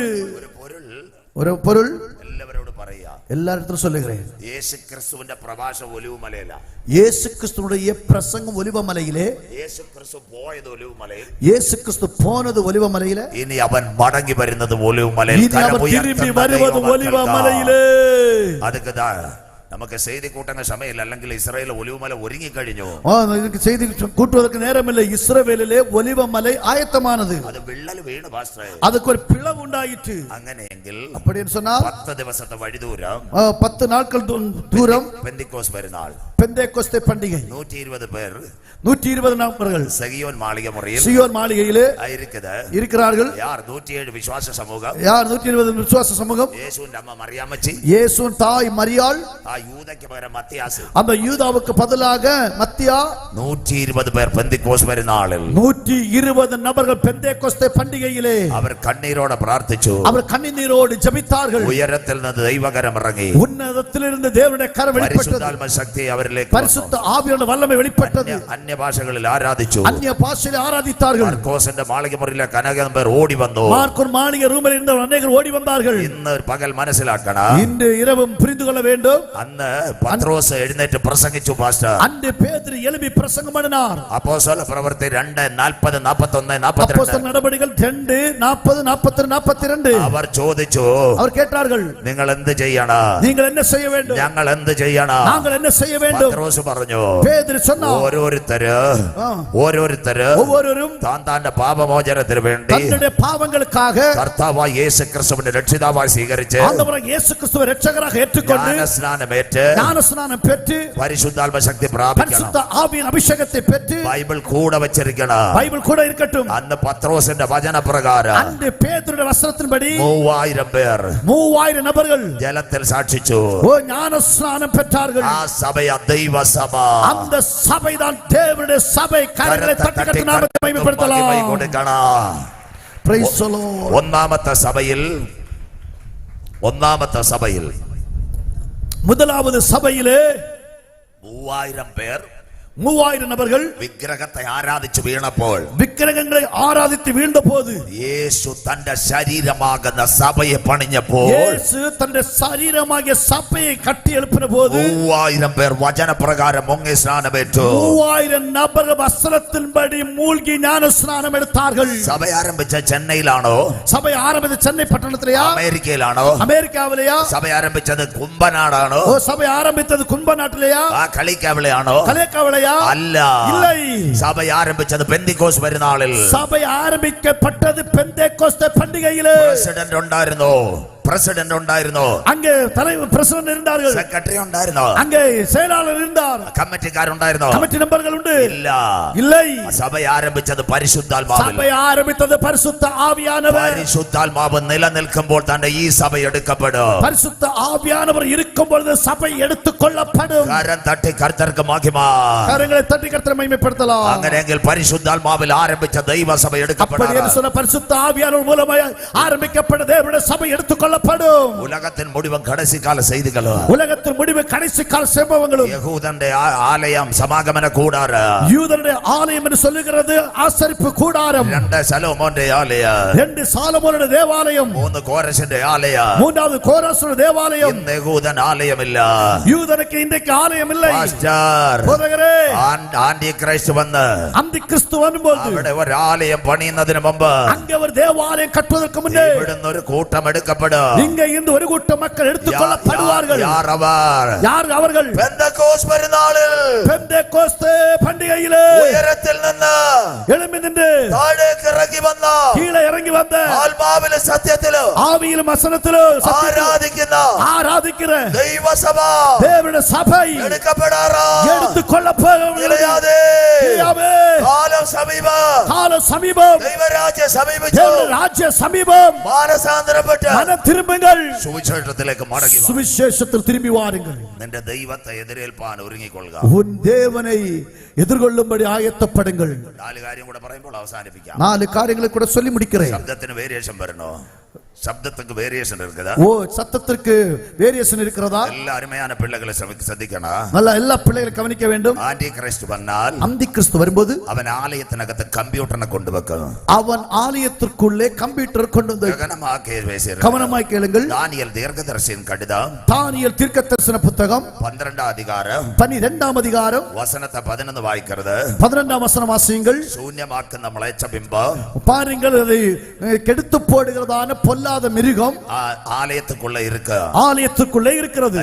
ஒரு பொருள் എല്ലാവരോടും പറയാ, எல்லாரிடத்திலும் சொல்லுகிறேன். യേശു ക്രിസ്തുവിന്റെ പ്രഭാഷണം ഒലിവുമലയില. இயேசு கிறிஸ்துவுடைய பிரசங்கம் ஒலிவமலையிலே. യേശു ക്രിസ്തു പോയത് ഒലിവുമലയിൽ. இயேசு கிறிஸ்து போனது ஒலிவமலையிலே. ഇനി അവൻ മടങ്ങി വരുന്നത് ഒലിവുമലയിൽ. இனி அவர் திரும்பி வருவது ஒலிவமலையிலே. அதுக்குதான் நமக்கு செய்தி கூட்டங்க சமையல் അല്ലെങ്കിൽ ഇസ്രായേൽ ഒലിവുമല ഒരുങ്ങി കഴിഞ്ഞു. இதுக்கு செய்தி கூட்டுவதற்கு நேரமில்லை. இஸ்ரவேலிலே ஒலிவமலை ஆயத்தமானது. അത് വിള്ളൽ വീണു പാസ്റ്റർ. அதுக்கு ஒரு பிளவு உண்டாயிற்று. അങ്ങനെയെങ്കിൽ அப்படின்னு சொன்னால் 10 ദിവസത്തെ വഴിദൂരം, 10 நாட்கள் தூரம் പെന്തിക്കോസ് പെരുന്നാൾ, பெந்தேகோஸ்தே பண்டிகை. 120 பேர் 120 நபர்கள் சகியோன் மாளிகை முறையில் சியோன் மாளிகையிலே இருக்கிறார்கள். யார்? 107 விசுவாச சமூகம். யார்? 120 விசுவாச சமூகம். இயேசுவின் அம்மா மரியாமச்சி, இயேசுவின் தாய் மரியாள், யூதக்கு பகரம் மத்தியாஸ், அந்த யூதாவுக்கு பதிலாக மத்தியா. 120 பேர் பெந்தேகோஸ் பெருநாளில் 120 நபர்கள் பெந்தேகோஸ்தே பண்டிகையிலே அவர் கண்ணீரோட பிரார்த்திச்சு, அவர் கண்ணீரோடு ஜெபித்தார்கள். உயரத்தில் இருந்து தெய்வகரம் இறங்கி உன்னதத்திலிருந்து தேவனுடைய கரம் வெளிப்பட்டது. பரிசுத்தாத்ம சக்தி அவரிലേക്ക് பரிசுத்த ஆவியோட வல்லமை வெளிப்பட்டது. അന്യ ഭാഷകളിൽ ആരാധിച്ചു, அந்நிய பாஷையில் ஆராதித்தார்கள். മാർക്കോസിന്റെ മാളിക മുറിയിലെ അനേകം പേർ ഓടി വന്നു. மார்க்கோஸ் மாளிகை ரூமில் இருந்த அநேகர் ஓடி வந்தார்கள். ഇന്ന് പകൽ മനസ്സിലാക്കണം, இன்று இரவும் புரிந்து கொள்ள வேண்டும். അന്ന് പത്രോസ് എഴുന്നേറ്റ് പ്രസംഗിച്ചു പാസ്റ്റർ. அன்று பேதுரு எழும்பி பிரசங்கம் பண்ணினார். അപ്പോസ്തല പ്രവൃത്തി 2 40 41 42. அப்போஸ்தலர் நடபடிகள் 2 40 41 42. അവർ ചോദിച്ചു, அவர் கேட்டார்கள், നിങ്ങൾ എന്ത് ചെയ്യണം? நீங்கள் என்ன செய்ய வேண்டும்? ഞങ്ങൾ എന്ത് ചെയ്യണം? நாங்கள் என்ன செய்ய வேண்டும்? പത്രോസ് പറഞ്ഞു, பேதுரு சொன்னார், ഓരോരുത്തരും താന്താന്റെ പാപമോചനത്തിന് വേണ്ടി தன்னுடைய பாவங்களுக்காக കർത്താവായ യേശു ക്രിസ്തുവിനെ രക്ഷിതാവായി സ്വീകരിച്ച് ஆண்டவராகிய இயேசு கிறிஸ்துவை இரட்சகராக ஏற்றுக்கொண்டு ஞானஸ்நானம் பெற்று പരിശുദ്ധാത്മ ശക്തി പ്രാപിക്കണം. பரிசுத்த ஆவியின் அபிஷேகத்தை பெற்று ബൈബിൾ കൂടെ വെച്ചിരിക്കണം. பைபிள் கூட இருக்கட்டும். അന്ന് പത്രോസിന്റെ വചനപ്രകാരം அன்று பேதுருடைய வசனத்தின்படி 3000 പേർ 3000 நபர்கள் ജലത്തിൽ സാക്ഷിച്ചു. ஓ ஞானஸ்நானம் பெற்றார்கள். ആ സഭയ ദൈവ സഭ. அந்த சபைதான் தேவனுடைய சபை. கரங்களை தட்டி கர்த்தருடைய நாமத்தை மகிமைப்படுத்தலாம். Praise the Lord. ഒന്നാമത്തെ സഭയിൽ முதலாவது சபையிலே 3000 പേർ 3000 நபர்கள் വിഗ്രഹത്തെ ആരാധിച്ചു വീണപ്പോൾ, விக்கிரகங்களை ஆராதித்து வீழ்ந்த போது, യേശു തന്റെ ശരീരമാകുന്ന സഭയെ പണിഞ്ഞപ്പോൾ, இயேசு தன்னுடைய சரீரமாகிய சபையை கட்டி எழுப்பின போது 3000 പേർ വചനപ്രകാരം മുങ്ങി സ്നാനമേറ്റു. 3000 നബர்கள் വസ്ത്രത്തിൻപടി മൂழ்கி ஞான ஸ்நானம் எடுத்தார்கள். സഭ ആരംഭിച്ച ചെന്നൈയിലാണോ? சபை ஆரம்பிச்சது சென்னை பட்டணத்திலேயா? അമേരിക്കയിലാണോ? அமெரிக்காவிலேயா? സഭ ആരംഭിച്ചത് കുംഭനാടാണോ? ஓ சபை ஆரம்பித்தது கும்பநாட்டிலேயா? കളിക്കാവിലെയാണോ? கலேக்காவிலேயா? അല്ല, இல்லை. സഭ ആരംഭിച്ചത് പെന്തിക്കോസ് പെരുന്നാളിൽ. சபை ஆரம்பிக்கப்பட்டது பெந்தேகோஸ்தே பண்டிகையிலே. പ്രസിഡന്റ് ഉണ്ടായിരുന്നു, அங்கே தலைவர் பிரசிடന്റ് இருந்தார்கள், സെക്രട്ടറി ഉണ്ടായിരുന്നു, அங்கே செயலாளர் இருந்தார், കമ്മിറ്റിക്കാരുണ്ടായിരുന്നു. கமிட்டி நம்பர்கள் உண்டு. இல்லை. സഭ ആരംഭിച്ചത് പരിശുദ്ധാത്മാവിൽ. சபை ஆரம்பித்தது பரிசுத்த ஆவியானவர். പരിശുദ്ധാത്മാവ് നിലനിൽക്കുമ്പോൾ തന്നെ ഈ സഭ എടുക്കപ്പെടും. பரிசுத்த ஆவியானவர் இருக்கும் பொழுது சபை எடுத்துக்கொள்ளப்படும். കരം തട്ടി കർത്തർക്ക് മഹിമ. கரங்களை தட்டி கர்த்தரை மகிமைப்படுத்தலாம். അങ്ങനെയെങ്കിൽ പരിശുദ്ധാത്മാവിൽ ആരംഭിച്ച ദൈവസഭ എടുക്കപ്പെടും. அப்படி என்று சொன்ன பரிசுத்த ஆவியானவர் மூலமாய் ஆரம்பிக்கப்பட்ட தேவனுடைய சபை எடுத்துக்கொள்ளப்படும். கொள்ளப்படும். உலகத்தின் முடிவும் கடைசி கால செய்திகளும் உலகத்தின் முடிவு கடைசி கால சம்பவங்களும் யகூதனுடைய ஆலயம் சமாகமன கூடாரம் யூதனுடைய ஆலயம் என்று சொல்லுகிறது ஆசரிப்பு கூடாரம். 2 சலோமோனுடைய ஆலயம் 2 சாலமோனுடைய தேவாலயம் 3 கோரசுடைய ஆலயம் 3வது கோராசுடைய தேவாலயம். இந்த யகூதன் ஆலயம் இல்ல. யூதனுக்கு இன்றைக்கு ஆலயம் இல்லை. பாஸ்டர் போதகரே ஆண்டி கிறிஸ்து வந்த அந்தி கிறிஸ்து வரும்போது അവിടെ ഒരു ആലയം പണിയുന്നതിന് മുമ്പ് அங்கே ஒரு தேவாலயம் கட்டுவதற்கு முன்னே ഇവിടുന്ന് ഒരു കൂട്ടം എടുക്കപ്പെടും. இங்கே இருந்து ஒரு கூட்டம் மக்கள் எடுத்துக்கொள்ளப்படுவார்கள். யார் அவர்? யார் அவர்கள்? பெந்தகோஸ்து பெருநாளில் பெந்தகோஸ்து பண்டிகையிலே உயரத்தில் നിന്ന് எழும்பி நின்று താഴേക്ക് ഇറങ്ങി വന്ന கீழே இறங்கி வந்த ആത്മാവിലും സത്യത്തിലും ஆவியிலும் வசனத்திலும் ஆராதிக்கிற ദൈവസഭ தேவனுடைய சபை എടുക്കപ്പെടാറാ எடுத்துக்கொள்ளப்படும். காலம் சமீபம். ദൈവരാജ്യം സമീപിച്ചു. தேவனுடைய ராஜ்ய சமீபம். മാനസാന്തരപ്പെട്ട് மனம் திரும்புங்கள். സുവിശേഷത്തിലേക്ക് മടങ്ങി വാ. சுவிசேஷத்தில் திரும்பி வாருங்கள். നിന്റെ ദൈവത്തെ എതിരേൽപ്പാൻ ഒരുങ്ങിക്കൊള്ളുക. உன் தேவனை எதிர்கொள்ளும்படி ஆயத்தப்படுங்கள். 4 കാര്യം കൂടെ പറയുമ്പോൾ അവസാനിപ്പിക്കാം. 4 காரியங்களை கூட சொல்லி முடிக்கிறேன். ശബ്ദത്തിന് വേരിയേഷൻ വരണോ? ശബ്ദத்துக்கு வேரியேஷன் இருக்குதா? ஓ சத்தத்திற்கு வேரியேஷன் இருக்கிறதா? எல்லா அருமையான பிள்ளைகளை ശ്രദ്ധിക്കണം. நல்ல எல்லா பிள்ளைகளை கவனிக்க வேண்டும். ஆன்டி கிறிஸ்து வந்தால் அந்தி கிறிஸ்து வரும்போது அவன் ஆலயத்தினகத்து கம்ப்யூட்டரை கொண்டு வைக்கணும். அவன் ஆலயத்திற்குள்ளே கம்ப்யூட்டர் கொண்டு வந்து கவனமாய் கேளுங்கள். தானியேல் தீர்க்கதரிசியின் கடிதம் தானியேல் தீர்க்கதரிசன புத்தகம் 12ஆம் அதிகாரம் 12ஆம் அதிகாரம் வசனத்தை 11 வாசிக்கிறது. 11ஆம் வசனம் வாசியுங்கள். சூன்யமாக்குன மலைச்ச பிம்பம் பாருங்கள், அதை கெடுத்து போடுகிறதான பொல்லாத மிருகம் ஆலயத்துக்குள்ள இருக்கு. ஆலயத்துக்குள்ளே இருக்கிறது.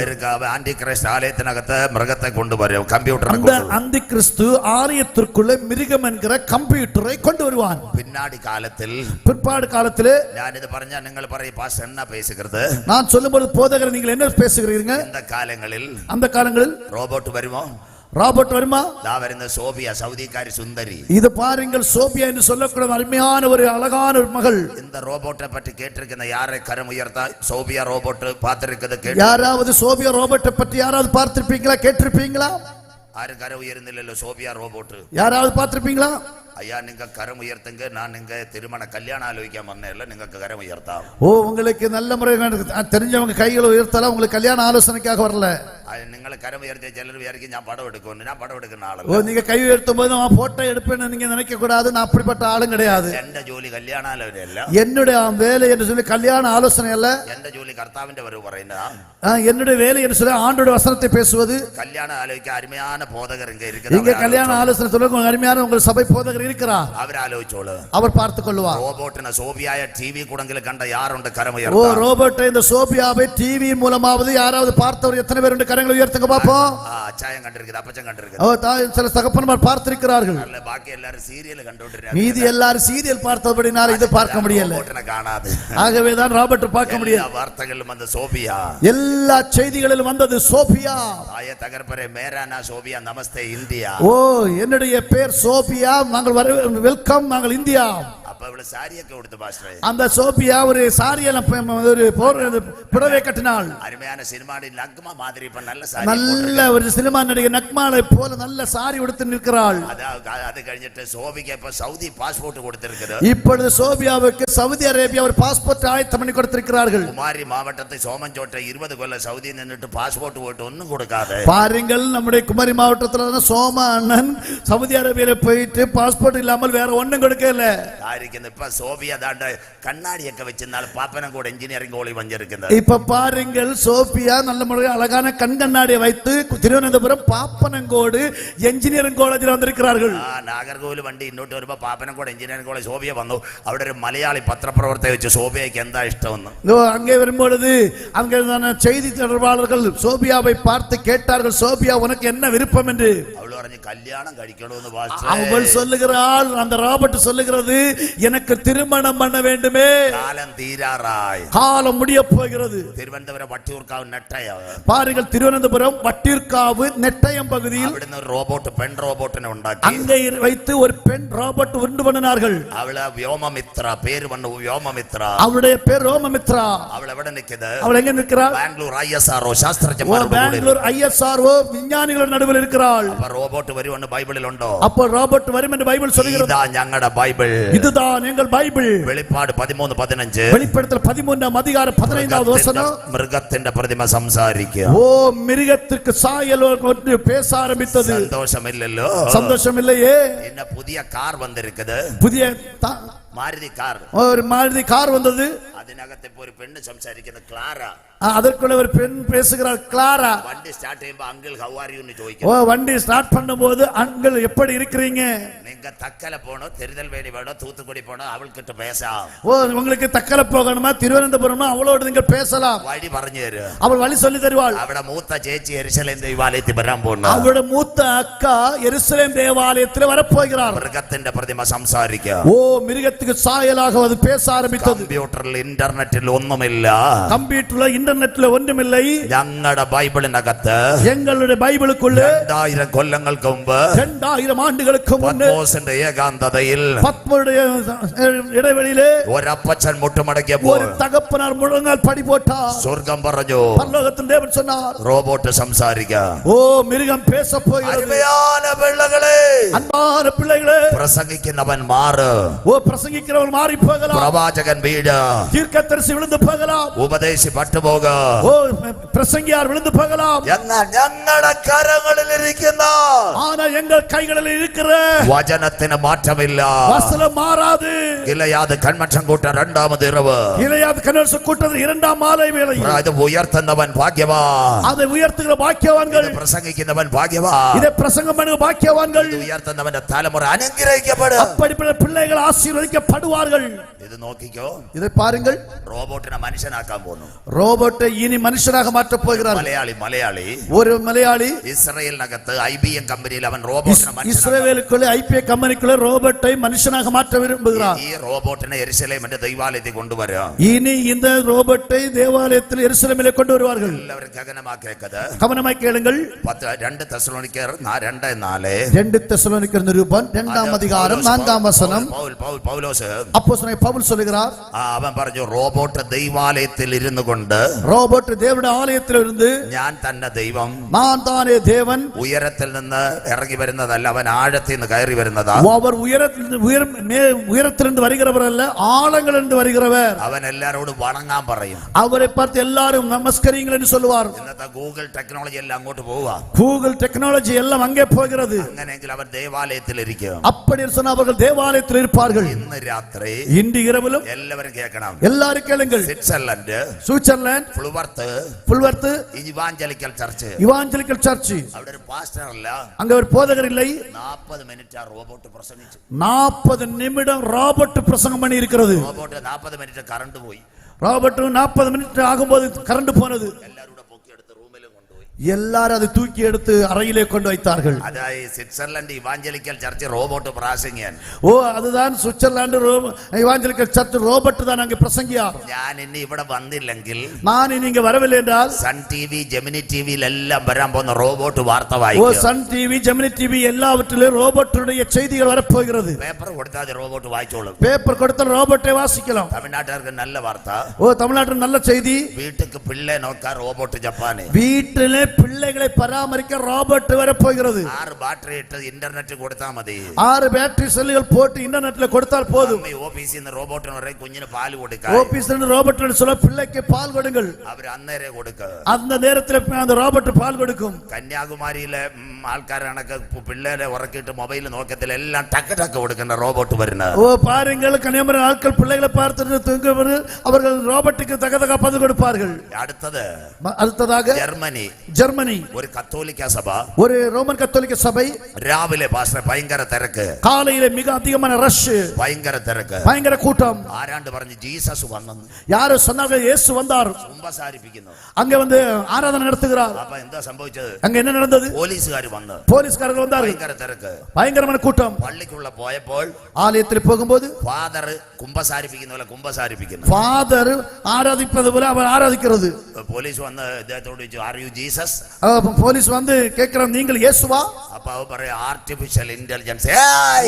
ஆன்டி கிறிஸ்து ஆலயத்தினகத்தை மிருகத்தை கொண்டு வரும். கம்ப்யூட்டர் அந்த அந்தி கிறிஸ்து ஆலயத்திற்குள்ளே மிருகம் என்கிற கம்ப்யூட்டரை கொண்டு வருவான். பின்னாடி காலத்தில் பிற்பாடு காலத்திலே நான் இது പറഞ്ഞാൽ നിങ്ങൾ പറയും பாஸ்டர் என்ன பேசுகிறது? நான் சொல்லும்போது போதகர் நீங்கள் என்ன பேசுகிறீங்க? இந்த காலங்களில் அந்த காலங்களில் ரோபோட் வருமோ? ராபர்ட் வருமா? வருந்த சோபியா சவுதிக்காரி சுந்தரி. இது பாருங்கள், சோபியா என்று சொல்லக்கூடிய அருமையான ஒரு அழகான ஒரு மகள். இந்த ரோபோட்டை பற்றி கேட்டிருக்கிற யாரை கரம் உயர்த்தா? Sophia robot பார்த்திருக்கிறது? யாராவது சோபியா ரோபோட்டை பற்றி யாராவது பார்த்திருப்பீங்களா, கேட்டிருப்பீங்களா? யாரு கரம் உயர்ந்தில்ல சோபியா ரோபோட் யாராவது பார்த்திருப்பீங்களா? ஐயா நீங்க கரம் உயர்த்துங்க, நான் நீங்க திருமண கல்யாணம் ஆலோசிக்காம வந்தேன்ல, நீங்க கரம் உயர்த்தா. ஓ, உங்களுக்கு நல்ல முறை தெரிஞ்சவங்க கைகளை உயர்த்தலாம், உங்களுக்கு கல்யாண ஆலோசனைக்காக வரல. നിങ്ങൾ കരം ഉയർത്തിയ ചിലർ വിചാരിക്കും ഞാൻ പടം എടുക്കും. ഞാൻ പടം എടുക്കുന്ന ആളല്ല. ஓ, நீங்க கை உயர்த்தும் போது நான் போட்டோ எடுப்பேன்னு நீங்க நினைக்க கூடாது. நான் அப்படிப்பட்ட ஆளும் கிடையாது. എന്റെ ജോലി കല്യാണാലോചനയല്ല. என்னுடைய வேலை என்று சொல்லி கல்யாண ஆலோசனை அல்ல. എന്റെ ജോലി കർത്താവിന്റെ വരവ് പറയുന്നതാ. என்னுடைய வேலை என்று சொல்லி ஆண்டோட வசனத்தை பேசுவது. கல்யாண ஆலோசிக்க அருமையான போதகர் இங்க இங்க இருக்கிறார். கல்யாண ஆலோசனை சொல்ல அருமையான உங்கள் சபை போதகர் இருக்கிறார். அவர் ஆலோசிச்சோளு, அவர் பார்த்துக் கொள்வார். ரோபோட்டின சோபியாய டிவி கூடங்கில கண்ட யாருண்டு கரம் ஓ, உயர்த்தா? ரோபோட்டை இந்த சோபியாவை டிவி மூலமாவது யாராவது பார்த்தவர் எத்தனை பேர் கரங்களை உயர்த்துங்க பாப்போம். அச்சாயம் கண்டிருக்குது, அப்பச்சம் கண்டிருக்குது. ஓ, சில தகப்பன்மார் பார்த்திருக்கிறார்கள். அல்ல, பாக்கி எல்லாரும் சீரியல் கண்டுட்டாங்க. மீதி எல்லாரும் சீரியல் பார்த்தபடினால இது பார்க்க முடியல. ரோபோட்டின காணாது. ஆகவே தான் ராபர்ட் பார்க்க முடியல. வார்த்தைகளும் அந்த சோபியா, எல்லா செய்திகளிலும் வந்தது சோபியா. ஆய தகர்பரே மேரானா சோபியா, நமஸ்தே இந்தியா. ஓ, என்னுடைய பேர் சோபியா, நாங்கள் வெல்கம், நாங்கள் இந்தியா. அப்ப இவ்வளவு சாரியக்க கொடுத்து பாஸ்டர். அந்த சோபியா ஒரு சாரியல ஒரு புடவை கட்டினாள். அருமையான சினிமாடி நக்மா மாதிரி இப்ப நல்ல நல்ல ஒரு சினிமா நடிகை நக்மாலை போல நல்ல சாரி உடுத்து நிற்கிறாள். அது கழிஞ்சிட்டு சோபிக்கு இப்ப சவுதி பாஸ்போர்ட் கொடுத்திருக்குது. இப்பொழுது சோபியாவுக்கு சவுதி அரேபியா ஒரு பாஸ்போர்ட் ஆயத்தம் பண்ணி கொடுத்திருக்கிறார்கள். குமாரி மாவட்டத்தை சோமஞ்சோட்டை 20 கொல்ல சவுதி நின்னுட்டு பாஸ்போர்ட் போட்டு ஒண்ணும் கொடுக்காது. பாருங்கள், நம்முடைய குமாரி மாவட்டத்துல சோமா அண்ணன் சவுதி அரேபியால போயிட்டு பாஸ்போர்ட் இல்லாமல் வேற ஒண்ணும் கொடுக்கல. இப்ப சோபியா தாண்ட கண்ணாடி எக்க வச்சிருந்தாலும் பாப்பனங்கோடு இன்ஜினியரிங் கோலேஜ் வந்திருக்குது. இப்ப பாருங்கள், சோபியா நல்ல முறையில் அழகான கண் கண்ணாடியை வைத்து திருவனந்தபுரம் பாப்பனங்கோடு இன்ஜினியரிங் காலேஜில் வந்திருக்கிறார்கள். നാഗർകോവിൽ വണ്ടി ഇന്നോട്ട് വരുമ്പോ പാപ്പനംകോട് എഞ്ചിനീയറിംഗ് കോളേജ് സോബിയ വന്നു. അവിടെ ഒരു മലയാളി പത്രപ്രവർത്തക വെച്ച് സോബിയയ്ക്ക് എന്താ ഇഷ്ടമെന്ന്. அங்கே வரும்பொழுது அங்கே செய்தி தொடர்பாளர்கள் சோபியாவை பார்த்து கேட்டார்கள், சோபியா உனக்கு என்ன விருப்பம் என்று. அவள் പറഞ്ഞു கல்யாணம் കഴിക്കണമെന്ന്. அவள் சொல்லுகிறாள், அந்த ராபர்ட் சொல்லுகிறது, எனக்கு திருமணம் பண்ண வேண்டுமே. காலம் தீராராய், காலம் முடிய போகிறது. திருவனந்தபுரம் வட்டியூர்காவு நெட்டயம். பாருங்கள், திருவனந்தபுரம் வட்டியூர்காவு நெட்டயம் பகுதியில் അവിടുന്ന് റോബോട്ട് പെൺ റോബോട്ടിനെ ഉണ്ടാക്കി. அங்கே வைத்து ஒரு பெண் ரோபோட் உண்டு பண்ணினார்கள். அவள വ്യോമമിത്ര, പേര് വന്നു വ്യോമമിത്ര. அவளுடைய பேர் ரோமமித்ரா. அவள் எവിടെ நிக்குது? அவள் எங்க நிற்கிறாள்? பெங்களூர் ISRO சாஸ்திரஜமார். பெங்களூர் ISRO விஞ்ஞானிகள் நடுவில் இருக்கிறாள். റോബോട്ട് വരുമെന്ന് ബൈബിളിലുണ്ടോ? അപ്പോൾ റോബോട്ട് വരുമെന്ന് ബൈബിൾ சொல்கிறது. ഇതാ ഞങ്ങളുടെ ബൈബിൾ. இதுதான் எங்கள் பைபிள். വെളിപ്പാട് 13:15. வெளிப்படுத்தல் 13 அதிகாரம் 15வது வசனம். മൃഗത്തിന്റെ പ്രതിമ സംസാരിക്കുക. ஓ மிருகத்திற்கு சாயல் ஒன்று பேச ஆரம்பித்தது. സന്തോഷമില്ലല്ലോ? சந்தோஷம் இல்லையே? என்ன புதிய கார் வந்திருக்குது. புதிய മാരുതി കാർ. ஒரு மாருதி கார் வந்தது. അതിനകത്ത് ഇപ്പോ ഒരു പെണ്ണ് സംസാരിക്കുന്നത് ക്ലാര. அதற்குள்ள ஒரு பெண் பேசுகிறார், கிளாரா. വണ്ടി സ്റ്റാർട്ട് ചെയ്യുമ്പോ അങ്കിൾ ഹൗ ആർ യു എന്ന് ஓ ചോദിക്കും. வண்டி ஸ்டார்ட் பண்ணும்போது அங்கிள் எப்படி இருக்கிறீங்க? நீங்க தக்கல போணும், திருநெல்வேலி வேணும், தூத்துக்குடி போணும், அவள்கிட்ட பேசாம். ஓ உங்களுக்கு தக்கல போகணுமா, திருவனந்தபுரமா, அவளோடு நீங்கள் பேசலாம். വഴി പറഞ്ഞു തരും. அவள் வழி சொல்லி தருவாள். അവിടെ മൂത്ത ചേച്ചി യെരുശലേം ദേവാലയത്തിൽ വരാൻ പോകുന്നു. அவளுடைய மூத்த அக்கா எருசலேம் தேவாலயத்தில் வரப்போகிறார். മൃഗത്തിന്റെ പ്രതിമ സംസാരിക്കുക. ஓ மிருகத்துக்கு சாயலாக அது பேச ஆரம்பித்தது. കമ്പ്യൂട്ടറിൽ ഇന്റർനെറ്റിൽ ഒന്നുമില്ല. கம்ப்யூட்டர்ல இன்டர்நெட்ல ஒன்றுமில்லை. ഞങ്ങളുടെ ബൈബിളിനകത്ത് எங்களுடைய பைபிளுக்குள்ள 2000 കൊല്ലങ്ങൾക്ക് മുമ്പ് 2000 ആണ്ടുകൾക്ക് മുന്നേ പത്മോസിന്റെ ഏകാന്തതയിൽ பத்மோடைய இடைவெளியிலே ഒരപ്പച്ചൻ മുട്ടുമടക്കിയപ്പോൾ ஒரு தகப்பனார் முழங்கால் படி போட்டார். സ്വർഗം പറഞ്ഞു, பரலோகத்தின் தேவன் சொன்னார், റോബോട്ട് സംസാരിക്കാം. ஓ மிருகம் பேச போகிறது. അരുമயான പിള്ളകളെ, அன்பான பிள்ளைகளே, പ്രസംഗിക്കുന്നവൻ മാറ്, ஓ பிரசங்கிக்கிறவன் மாறி போகலாம், പ്രവാചകൻ വീട്, தீர்க்கதரிசி விழுந்து போகலாம், ഉപദേശി പട്ടുപോക, ஓ பிரசங்கியார் விழுந்து போகலாம். എന്നാൽ ഞങ്ങളുടെ കരങ്ങളിൽ ഇരിക്കുന്ന ஆனா எங்கள் கைகளில் இருக்கிற വചനത്തിന് മാറ്റമില്ല. வசனம் மாறாது. ഗിലെയാദ് കൺവെൻഷൻ കൂട്ടം രണ്ടാമത് ഇറവ്. கிளையாத் கன்வென்ஷன் கூட்டத்தில் இரண்டாம் மாலை வேளை. ഇത് ഉയർത്തുന്നവൻ ഭാഗ്യവാൻ. அதை உயர்த்துகிற பாக்கியவான்கள். പ്രസംഗിക്കുന്നവൻ ഭാഗ്യവാൻ. இதை பிரசங்கம் பண்ணுகிற பாக்கியவான்கள். ഇത് ഉയർത്തുന്നവന്റെ തലമുറ അനുഗ്രഹിക്കപ്പെടും. அப்படிப்பட்ட பிள்ளைகள் ஆசீர்வதிக்கப்படுவார்கள். ഇത് നോക്കിക്കോ. இதை பாருங்கள். റോബോട്ടിനെ മനുഷ്യനാക്കാൻ പോകുന്നു. ரோபோட்டை இனி மனுஷனாக மாற்றப் போகிறார். മലയാളി ஒரு மலையாளி ഇസ്രയേലിനകത്ത് IBM കമ്പനിയിൽ അവൻ റോബോട്ടിനെ മനുഷ്യനാക്കാൻ. இஸ்ரவேலுக்குள்ள ஐபிஏ கம்பெனிக்குள்ள ரோபோட்டை மனுஷனாக மாற்ற விரும்புகிறார். ഈ റോബോട്ടിനെ യെരുശലേമിന്റെ ദൈവാലയത്തിൽ കൊണ്ടുവരാം. இனி இந்த ரோபோட்டை தேவாலயத்தில் எருசலேமிலே கொண்டு வருவார்கள். എല്ലാവരും ഗഗനമായി കേൾക്കത്. கவனமாய் கேளுங்கள். 2 തെസ്സലോനിക്കർ 2:4. 2 தெசலோனிக்கர் நிருபம் 2ஆம் அதிகாரம் 4ஆம் வசனம். പൗലോസ് அப்போஸ்தலனாகிய பவுல் சொல்லுகிறார், അവൻ പറഞ്ഞു, റോബോട്ട് ദൈവാലയത്തിൽ ഇരുന്നു കൊണ്ട് ரோபோட் தேவனுடைய ஆலயத்தில் இருந்து ഞാൻ തന്നെ ദൈവം, நான் தானே தேவன், ഉയരത്തിൽ നിന്ന് ഇറങ്ങി വരുന്നതല്ല, അവൻ ആഴത്തിൽ നിന്ന് കയറി വരുന്നതാ. அவர் உயரத்திலிருந்து வருகிறவர் அல்ல, ஆழங்களிலிருந்து வருகிறவர். അവൻ എല്ലാരോടും വണങ്ങാൻ പറയും. அவரை பார்த்து எல்லாரும் நமஸ்கரிங்கள் என்று சொல்லுவார். ഇന്നത്തെ ഗൂഗിൾ ടെക്നോളജി എല്ലാം അങ്ങോട്ട് പോവുക. கூகுள் டெக்னாலஜி எல்லாம் அங்கே போகிறது. അങ്ങനെയെങ്കിൽ അവൻ ദേവാലയത്തിൽ ഇരിക്കും. அப்படி சொன்ன அவர்கள் தேவாலயத்தில் இருப்பார்கள். ഇന്ന് രാത്രി இன்று இரவிலும் എല്ലാവരും കേൾക്കണം. எல்லாரும் கேளுங்கள். സ്വിറ്റ്സർലൻഡ്, சுவிட்சர்லாந்து, புல்வர்த் ഇവാഞ്ചലിക്കൽ ചർച്ച്, இவாஞ்சலிக்கல் சர்ச், അവിടെ ഒരു പാസ്റ്റർ അല്ല, அங்க ஒரு போதகர் இல்லை. 40 മിനിറ്റ് റോബോട്ട് പ്രസംഗിച്ചു. 40 நிமிடம் ரோபோட் பிரசங்கம் பண்ணி இருக்கிறது. റോബോട്ട് 40 മിനിറ്റ് കറണ്ട് പോയി. ரோபோட் 40 மினிட் ஆகும்போது கரண்ட் போனது. എല്ലാവരും പൊക്കി എടുത്ത് റൂമിലും കൊണ്ടുപോയി. எல்லாரும் அதை தூக்கி எடுத்து அறையிலே கொண்டு வைத்தார்கள். അതായത് സ്വിറ്റ്സർലൻഡ് ഇവാഞ്ചലിക്കൽ ചർച്ച് റോബോട്ട് പ്രാസംഗികൻ. ஓ அதுதான் சுவிட்சர்லாந்து இவாஞ்சலிக்கல் சர்ச் ரோபோட் தான் அங்கே பிரசங்கியார். ഞാൻ ഇനി ഇവിടെ വന്നില്ലെങ്കിൽ நான் இங்க வரவில்லை என்றால் സൺ ടിവി, ജെമിനി ടിവിയിലെല്ലാം വരാൻ പോകുന്ന റോബോട്ട് വാർത്ത ஓ വായിക്കും. சன் டிவி, ஜெமினி டிவி எல்லாவற்றிலும் ரோபோட்டுடைய செய்திகள் வரப்போகிறது. പേപ്പർ കൊടുത്താൽ റോബോട്ട് വായിച്ചോളും. பேப்பர் கொடுத்தால் ரோபோட்டை வாசிக்கலாம். തമിഴ്നാട്ടുകാർക്ക് നല്ല വാർത്ത. ஓ தமிழ்நாட்டில் நல்ல செய்தி. വീട്ടുക്ക് പിള്ളേ നോക്കാൻ റോബോട്ട് ജപ്പാന്. வீட்டிலே பிள்ளைகளை பராமரிக்க ரோபோட் வரப்போகிறது. 6 ബാറ്ററി ഇട്ട് ഇന്റർനെറ്റ് കൊടുത്താൽ മതി. 6 பேட்டரி செல்லுகள் போட்டு இன்டர்நெட்ல கொடுத்தால் போதும். ഓഫീസിൽ നിന്ന് റോബോട്ടിന് പറയും കുഞ്ഞിന് പാല് കൊടുക്കാൻ. ஆபீஸ்ல இருந்து ரோபோட் சொல்ல பிள்ளைக்கு பால் கொடுங்கள். അവർ അന്നേരെ കൊടുക്കുക. அந்த நேரத்தில் அந்த ரோபோட் பால் கொடுக்கும். കന്യാകുമാരിയിലെ ആൾക്കാരാണൊക്കെ പിള്ളേരെ ഉറക്കിയിട്ട് മൊബൈൽ നോക്കത്തിൽ എല്ലാം ടക്ക് ടക്ക് കൊടുക്കുന്ന റോബോട്ട് വരുന്നത്. ஓ பாருங்கள், கன்னியாகுமரி ஆட்கள் பிள்ளைகளை பார்த்துட்டு தூங்குவது அவர்கள் ரோபோட்டுக்கு தகதக பதில் கொடுப்பார்கள். அடுத்ததாக ஜெர்மனி ഒരു കത്തോലിക്ക സഭ, ஒரு ரோமன் கத்தோலிக்க சபை. രാവിലെ പാസ്റ്റർ ഭയങ്കര തിരക്ക്. காலையிலே மிக அதிகமான ரஷ், ഭയങ്കര തിരക്ക്, பயங்கர கூட்டம். ആരാണ്ട് പറഞ്ഞു ജീസസ് വന്നെന്ന്. யாரோ சொன்னார்கள் இயேசு வந்தார். കുമ്പസാരിപ്പിക്കുന്നു. அங்க வந்து ஆராதனை நடத்துகிறார். അപ്പൊ എന്താ സംഭവിച്ചത്? அங்க என்ன நடந்தது? പോലീസുകാർ വന്ന്, போலீஸ்காரர்கள் வந்தார்கள். ഭയങ്കര തിരക്ക്, பயங்கரமான கூட்டம். പള്ളിക്കുള്ള പോയപ്പോൾ ஆலயத்தில் போகும்போது ഫാദർ കുമ്പസാരിപ്പിക്കുന്ന പോലെ കുമ്പസാരിപ്പിക്കുന്നു. ஃபாதர் ஆராதிப்பது போல அவர் ஆராதிக்கிறது. പോലീസ് വന്ന് ഇദ്ദേഹത്തോട് ചോദിച്ചു, ആർ യു ജീസസ്? போலீஸ் வந்து கேக்குறான், நீங்கள் இயேசுவா? അപ്പൊ അവ പറയാ, ആർട്ടിഫിഷ്യൽ ഇന്റലിജൻസ്.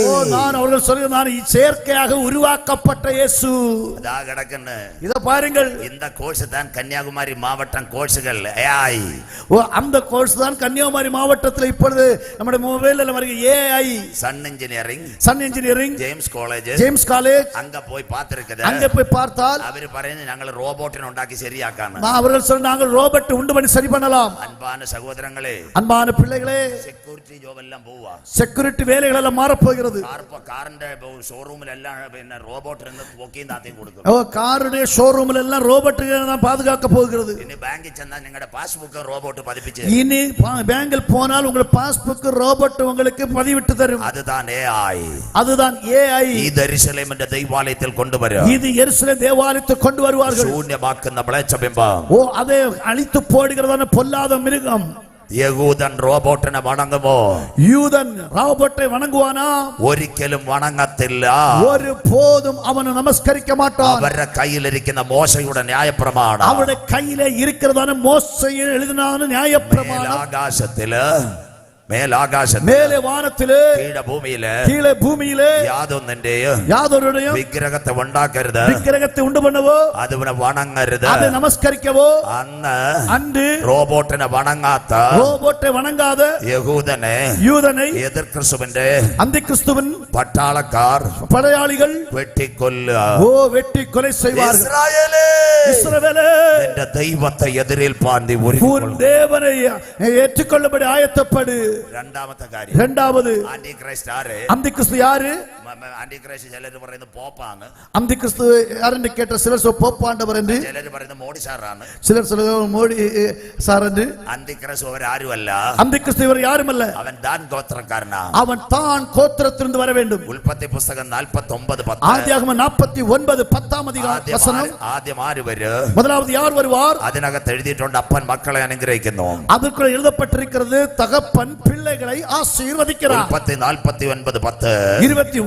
ஓ, நான் அவர்கள் சொல்லுங்க, நான் செயற்கையாக உருவாக்கப்பட்ட இயேசு. അതാ കിടക്കുന്നു. இத பாருங்கள், இந்த கோர்ஸ் தான் கன்னியாகுமரி மாவட்டம் கோர்ஸுகள். AI. ஓ, அந்த கோர்ஸ் தான் கன்னியாகுமரி மாவட்டத்தில் இப்பொழுது நம்முடைய மொபைல்ல வருகிற AI. Sun Engineering, Sun Engineering, James college, James college. அங்க போய் பார்த்திருக்குது. அங்கே போய் பார்த்தால் അവര് പറയുന്നത് ഞങ്ങൾ റോബോട്ടിനെ ഉണ്ടാക്കി ശരിയാക്കാണ്. அவர்கள் சொன்னாங்க, ரோபோட் உண்டு பண்ணி சரி பண்ணலாம். അൻപാന സഹോദരങ്ങളെ, அன்பான பிள்ளைகளே, സെക്യൂരിറ്റി ജോബ് എല്ലാം പോവാ. செக்யூரிட்டி வேலைகள் எல்லாம் மாற போகிறது. കാറിന്റെ ഷോറൂമിലെല്ലാം പിന്നെ റോബോട്ടിന് പൊക്കിയും താത്തയും കൊടുക്കും. ஓ, காருடைய ஷோரூம்ல எல்லாம் ரோபோட்டுகள் தான் பாதுகாக்க போகிறது. ഇനി ബാങ്കിൽ ചെന്നാൽ നിങ്ങളുടെ പാസ്ബുക്ക് റോബോട്ട് പതിപ്പിച്ച്, இனி பேங்கில் போனால் உங்கள் பாஸ்புக் ரோபோட் உங்களுக்கு பதிவிட்டு தரும். அதுதான் AI. அதுதான் AI. ഈ യെരൂശലേമിന്റെ ദൈവാലയത്തിൽ കൊണ്ടുവരും. இது எருசலேம் தேவாலயத்துக்கு கொண்டு வருவார்கள். ശൂന്യമാക്കുന്ന മ്ലേച്ഛബിംബം. ஓ, அதை அழித்து போடுகிறதான பொல்லாத மிருகம். യഹൂദൻ റോബോട്ടിനെ വണങ്ങുമോ? யூதன் ரோபோட்டை வணங்குவானா? ഒരിക്കലും വണങ്ങത്തില്ല. ஒரு போதும் அவனை நமஸ்கரிக்க மாட்டான். അവരുടെ കയ്യിലിരിക്കുന്ന മോശയുടെ ന്യായപ്രമാണം, அவருடைய கையிலே இருக்கிறதான மோசையில் எழுதினான நியாயப்பிரமாணம், മേലാകാശത്തില് മേലാകാശത്തില് மேலே வானத்திலே കീഴെ ഭൂമിയില് கீழே பூமியிலே യാതൊന്നിന്റെയും யாதொருடையும் വിഗ്രഹത്തെ ഉണ്ടാക്കരുത്. விக்கிரகத்தை உண்டு பண்ணவோ, അതിനെ വണങ്ങരുത്. அதை நமஸ்கரிக்கவோ. അന്ന് அன்று റോബോട്ടിനെ വണങ്ങാത്ത ரோபோட்டை வணங்காத യഹൂദനെ யூதனை എതിർ ക്രിസ്തുവിന്റെ அந்தி கிறிஸ்துவின் പട്ടാളക്കാർ படையாளிகள் വെട്ടിക്കൊല്ലുക. வெட்டி கொலை செய்வார்கள். ഇസ്രായേലേ, இஸ்ரவேலே, നിന്റെ ദൈവത്തെ എതിരിൽ പാന്തി உன் தேவனை ஏற்றுக்கொள்ளும்படி ஆயத்தப்படு. രണ്ടാമത്തെ കാര്യം, இரண்டாவது, ആന്റി ക്രൈസ്റ്റ് ആര്? அந்தி கிறிஸ்து யாரு? ആന്റി ക്രൈസ്റ്റ് ചിലര് പറയുന്നത് പോപ്പാണ്, அந்தி கிறிஸ்து யாருன்னு கேட்ட சிலர் போப்பாண்டவர் என்று, ചിലര് പറയുന്നത് മോഡി സാറാണ്, சிலர் சொல்லுவாங்க மோடி சார் என்று. ആന്റി ക്രൈസ്റ്റ് അവരാരുമല്ല. அந்தி கிறிஸ்து இவர் யாருமல்ல, അവൻ ദാൻ ഗോത്രക്കാരനാ. அவன் தான் கோத்திரத்திலிருந்து வர வேண்டும். ഉൽപ്പത്തി പുസ്തകം 49:10. ஆதியாகமம் 49:10 வசனம். ആദ്യം ആര് വരും? முதலாவது யார் வருவார்? അതിനകത്ത് എഴുതിയിട്ടുണ്ട്, അപ്പൻ മക്കളെ അനുഗ്രഹിക്കുന്നു. அதற்குள்ள எழுதப்பட்டிருக்கிறது, தகப்பன் பிள்ளைகளை ஆசீர்வதிக்கிறார். ഉൽപ്പത്തി 49:10. 20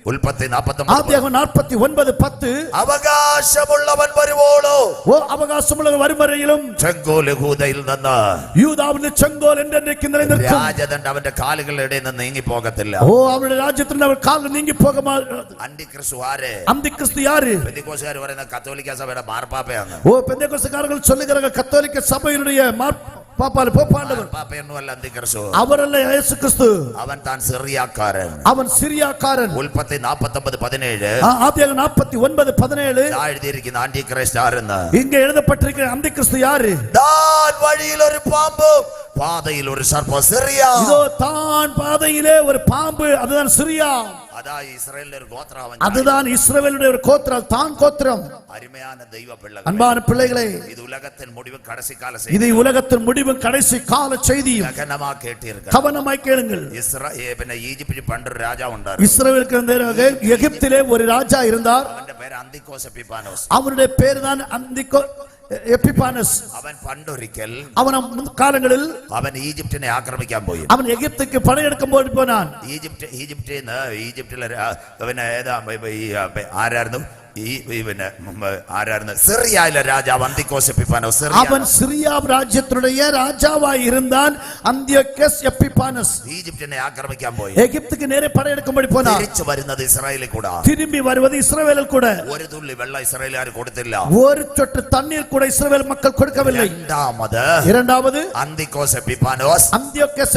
ഉൽപ്പത്തി 49. ஆதியாகமம் 49:10. അവകാശമുള്ളവൻ വരുവോളോ, ஓ, அவகாசமுள்ள வரும் வரையிலும் ചെങ്കോൽ യഹൂദയിൽ നിന്ന് யூதாவின் செங்கோல் என்றென்றைக்கு நிலைநிற்கும். രാജദണ്ഡ് അവന്റെ കാലുകളുടെ ഇടയിൽ നിന്ന് നീങ്ങി പോകത്തില്ല. ஓ, அவருடைய ராஜ்யத்தில் அவர் கால் நீங்கி போக மாட்டார். അന്തിക്രിസ്തു ആര്? அந்தி கிறிஸ்து யாரு? പെന്തക്കോസ്തുകാർ പറയുന്ന കത്തോലിക്ക സഭയുടെ മാർപ്പാപ്പയാണ്. ஓ, பெந்தேகோஸ்துக்காரர்கள் சொல்லுகிறார்கள், கத்தோலிக்க சபையினுடைய போப்பாண்டவர். മാർപ്പാപ്പയൊന്നുമല്ല അന്തിക്രിസ്തു. அவரல்ல இயேசு கிறிஸ்து. അവൻ താൻ സിറിയാക്കാരൻ. அவன் സിറിയാക്കാരൻ. ഉൽപ്പത്തി 49:17. ஆதியாகமம் 49:17. എഴുതിയിരിക്കുന്ന ആന്റിക്രൈസ്റ്റ് ആരെന്ന് இங்கே எழுதப்பட்டிருக்கிற அந்தி கிறிஸ்து யாரு? താൻ വഴിയിൽ ഒരു പാമ്പ്, പാതയിൽ ഒരു സർപ്പം. സിറിയ. இதோ தான் பாதையிலே ஒரு பாம்பு, அதுதான் சிரியா. അതാ ഇസ്രായേലിന്റെ ഒരു ഗോത്രം. அதுதான் இஸ்ரவேலுடைய ஒரு கோத்திரம், தான் கோத்திரம். അരുമயான ദൈവ പിള്ളകൾ, அன்பான பிள்ளைகளே, ഇത് ഉലകത്തിൻ മുടിവ് കടസിക്കാല இதை உலகத்தின் முடிவு கடைசி கால செய்தியும் ഗഗനമാ കേട്ടിരിക്കുക. கவனமாய் கேளுங்கள். പിന്നെ ഈജിപ്തിൽ പണ്ടൊരു രാജാവ് ഉണ്ടായിരുന്നു. இஸ்ரவேலுக்கு எகிப்திலே ஒரு ராஜா இருந்தார். അവന്റെ പേര് അന്തിക്കോസ് എപ്പിഫാനോസ്. அவருடைய பேர் தான் എപ്പിഫാനസ്. അവൻ പണ്ടൊരിക്കൽ അവൻ കാലങ്ങളിൽ അവൻ ഈജിപ്തിനെ ആക്രമിക്കാൻ പോയി. അവൻ എഗിപ്തിക്ക് പടയെടുക്കുമ്പോൾ പോനാൻ. ഈജിപ്തിലെ പിന്നെ ആരായിരുന്നു? ആരായിരുന്നു? സിറിയയിലെ രാജാവ് അന്തിയോക്കസ് എപ്പിഫാനോസ്. അവൻ സിറിയ രാജ്യത്തിനുடைய രാജാവായി இருந்தான் അന്തിയോക്കസ് എപ്പിഫാനസ്. ഈജിപ്തിനെ ആക്രമിക്കാൻ പോയി. എഗിപ്തിക്ക് നേരെ പടയെടുക്കുമ്പോൾ പോനാൻ. തിരിച്ചു വരുന്നത് ഇസ്രായേലിൽ കൂടെ. திரும்பி வருவது இஸ்ரவேலில் கூட. ഒരു തുള്ളി വെള്ളം ഇസ്രായേലുകാർ കൊടുത്തില്ല. ഒരു சொட்டு தண்ணீர் கூட இஸ்ரவேல் மக்கள் கொடுக்கவில்லை. இரண்டாவது അന്തിയോക്കസ്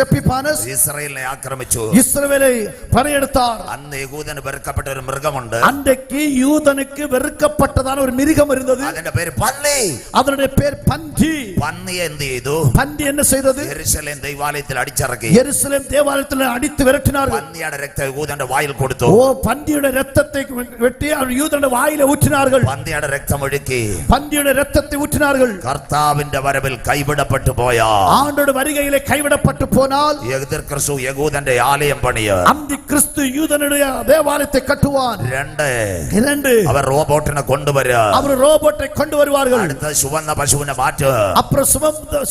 എപ്പിഫാനോസ് ഇസ്രായേലിനെ ആക്രമിച്ചു. ഇസ്രവേலை പടയെടുത്താർ. അന്ന് യഹൂദന് വെറുക്കപ്പെട്ട ഒരു മൃഗമുണ്ട്. அன்றைக்கு யூதனுக்கு வெறுக்கப்பட்டதான ஒரு மிருகம் இருந்தது. അതിന്റെ പേര് പന്നി. அதனுடைய பேர் பன்றி. പന്നി എന്ത് ചെയ്തു? பன்றி என்ன செய்தது? യെരൂശലേം ദേവാലയത്തിൽ അടിച്ചിറക്കി. യെരൂശലേം தேவாலயத்தில் அடித்து விரட்டினார்கள். പന്നിയുടെ രക്തം യഹൂദന്റെ വായിൽ കൊടുത്തു. ஓ, பன்றியுடைய இரத்தத்தை வெட்டி யூதனுடைய வாயிலே ஊற்றினார்கள். പന്നിയുടെ രക്തം ഒഴുക്കി. பன்றியுடைய இரத்தத்தை ஊற்றினார்கள். കർത്താവിന്റെ വരവിൽ കൈവിടപ്പെട്ടു പോയ, ஆண்டோட வருகையிலே கைவிடப்பட்டு போனால், എതിർ ക്രിസ്തു യഹൂദന്റെ ആലയം പണിയ, அந்தி கிறிஸ்து யூதனுடைய தேவாலயத்தை கட்டுவான். இரண்டு അവർ റോബോട്ടിനെ കൊണ്ടുവരാ. அவர் ரோபோட்டை கொண்டு வருவார்கள். അടുത്ത ചുവന്ന പശുവിനെ മാറ്റുക. அப்புறம்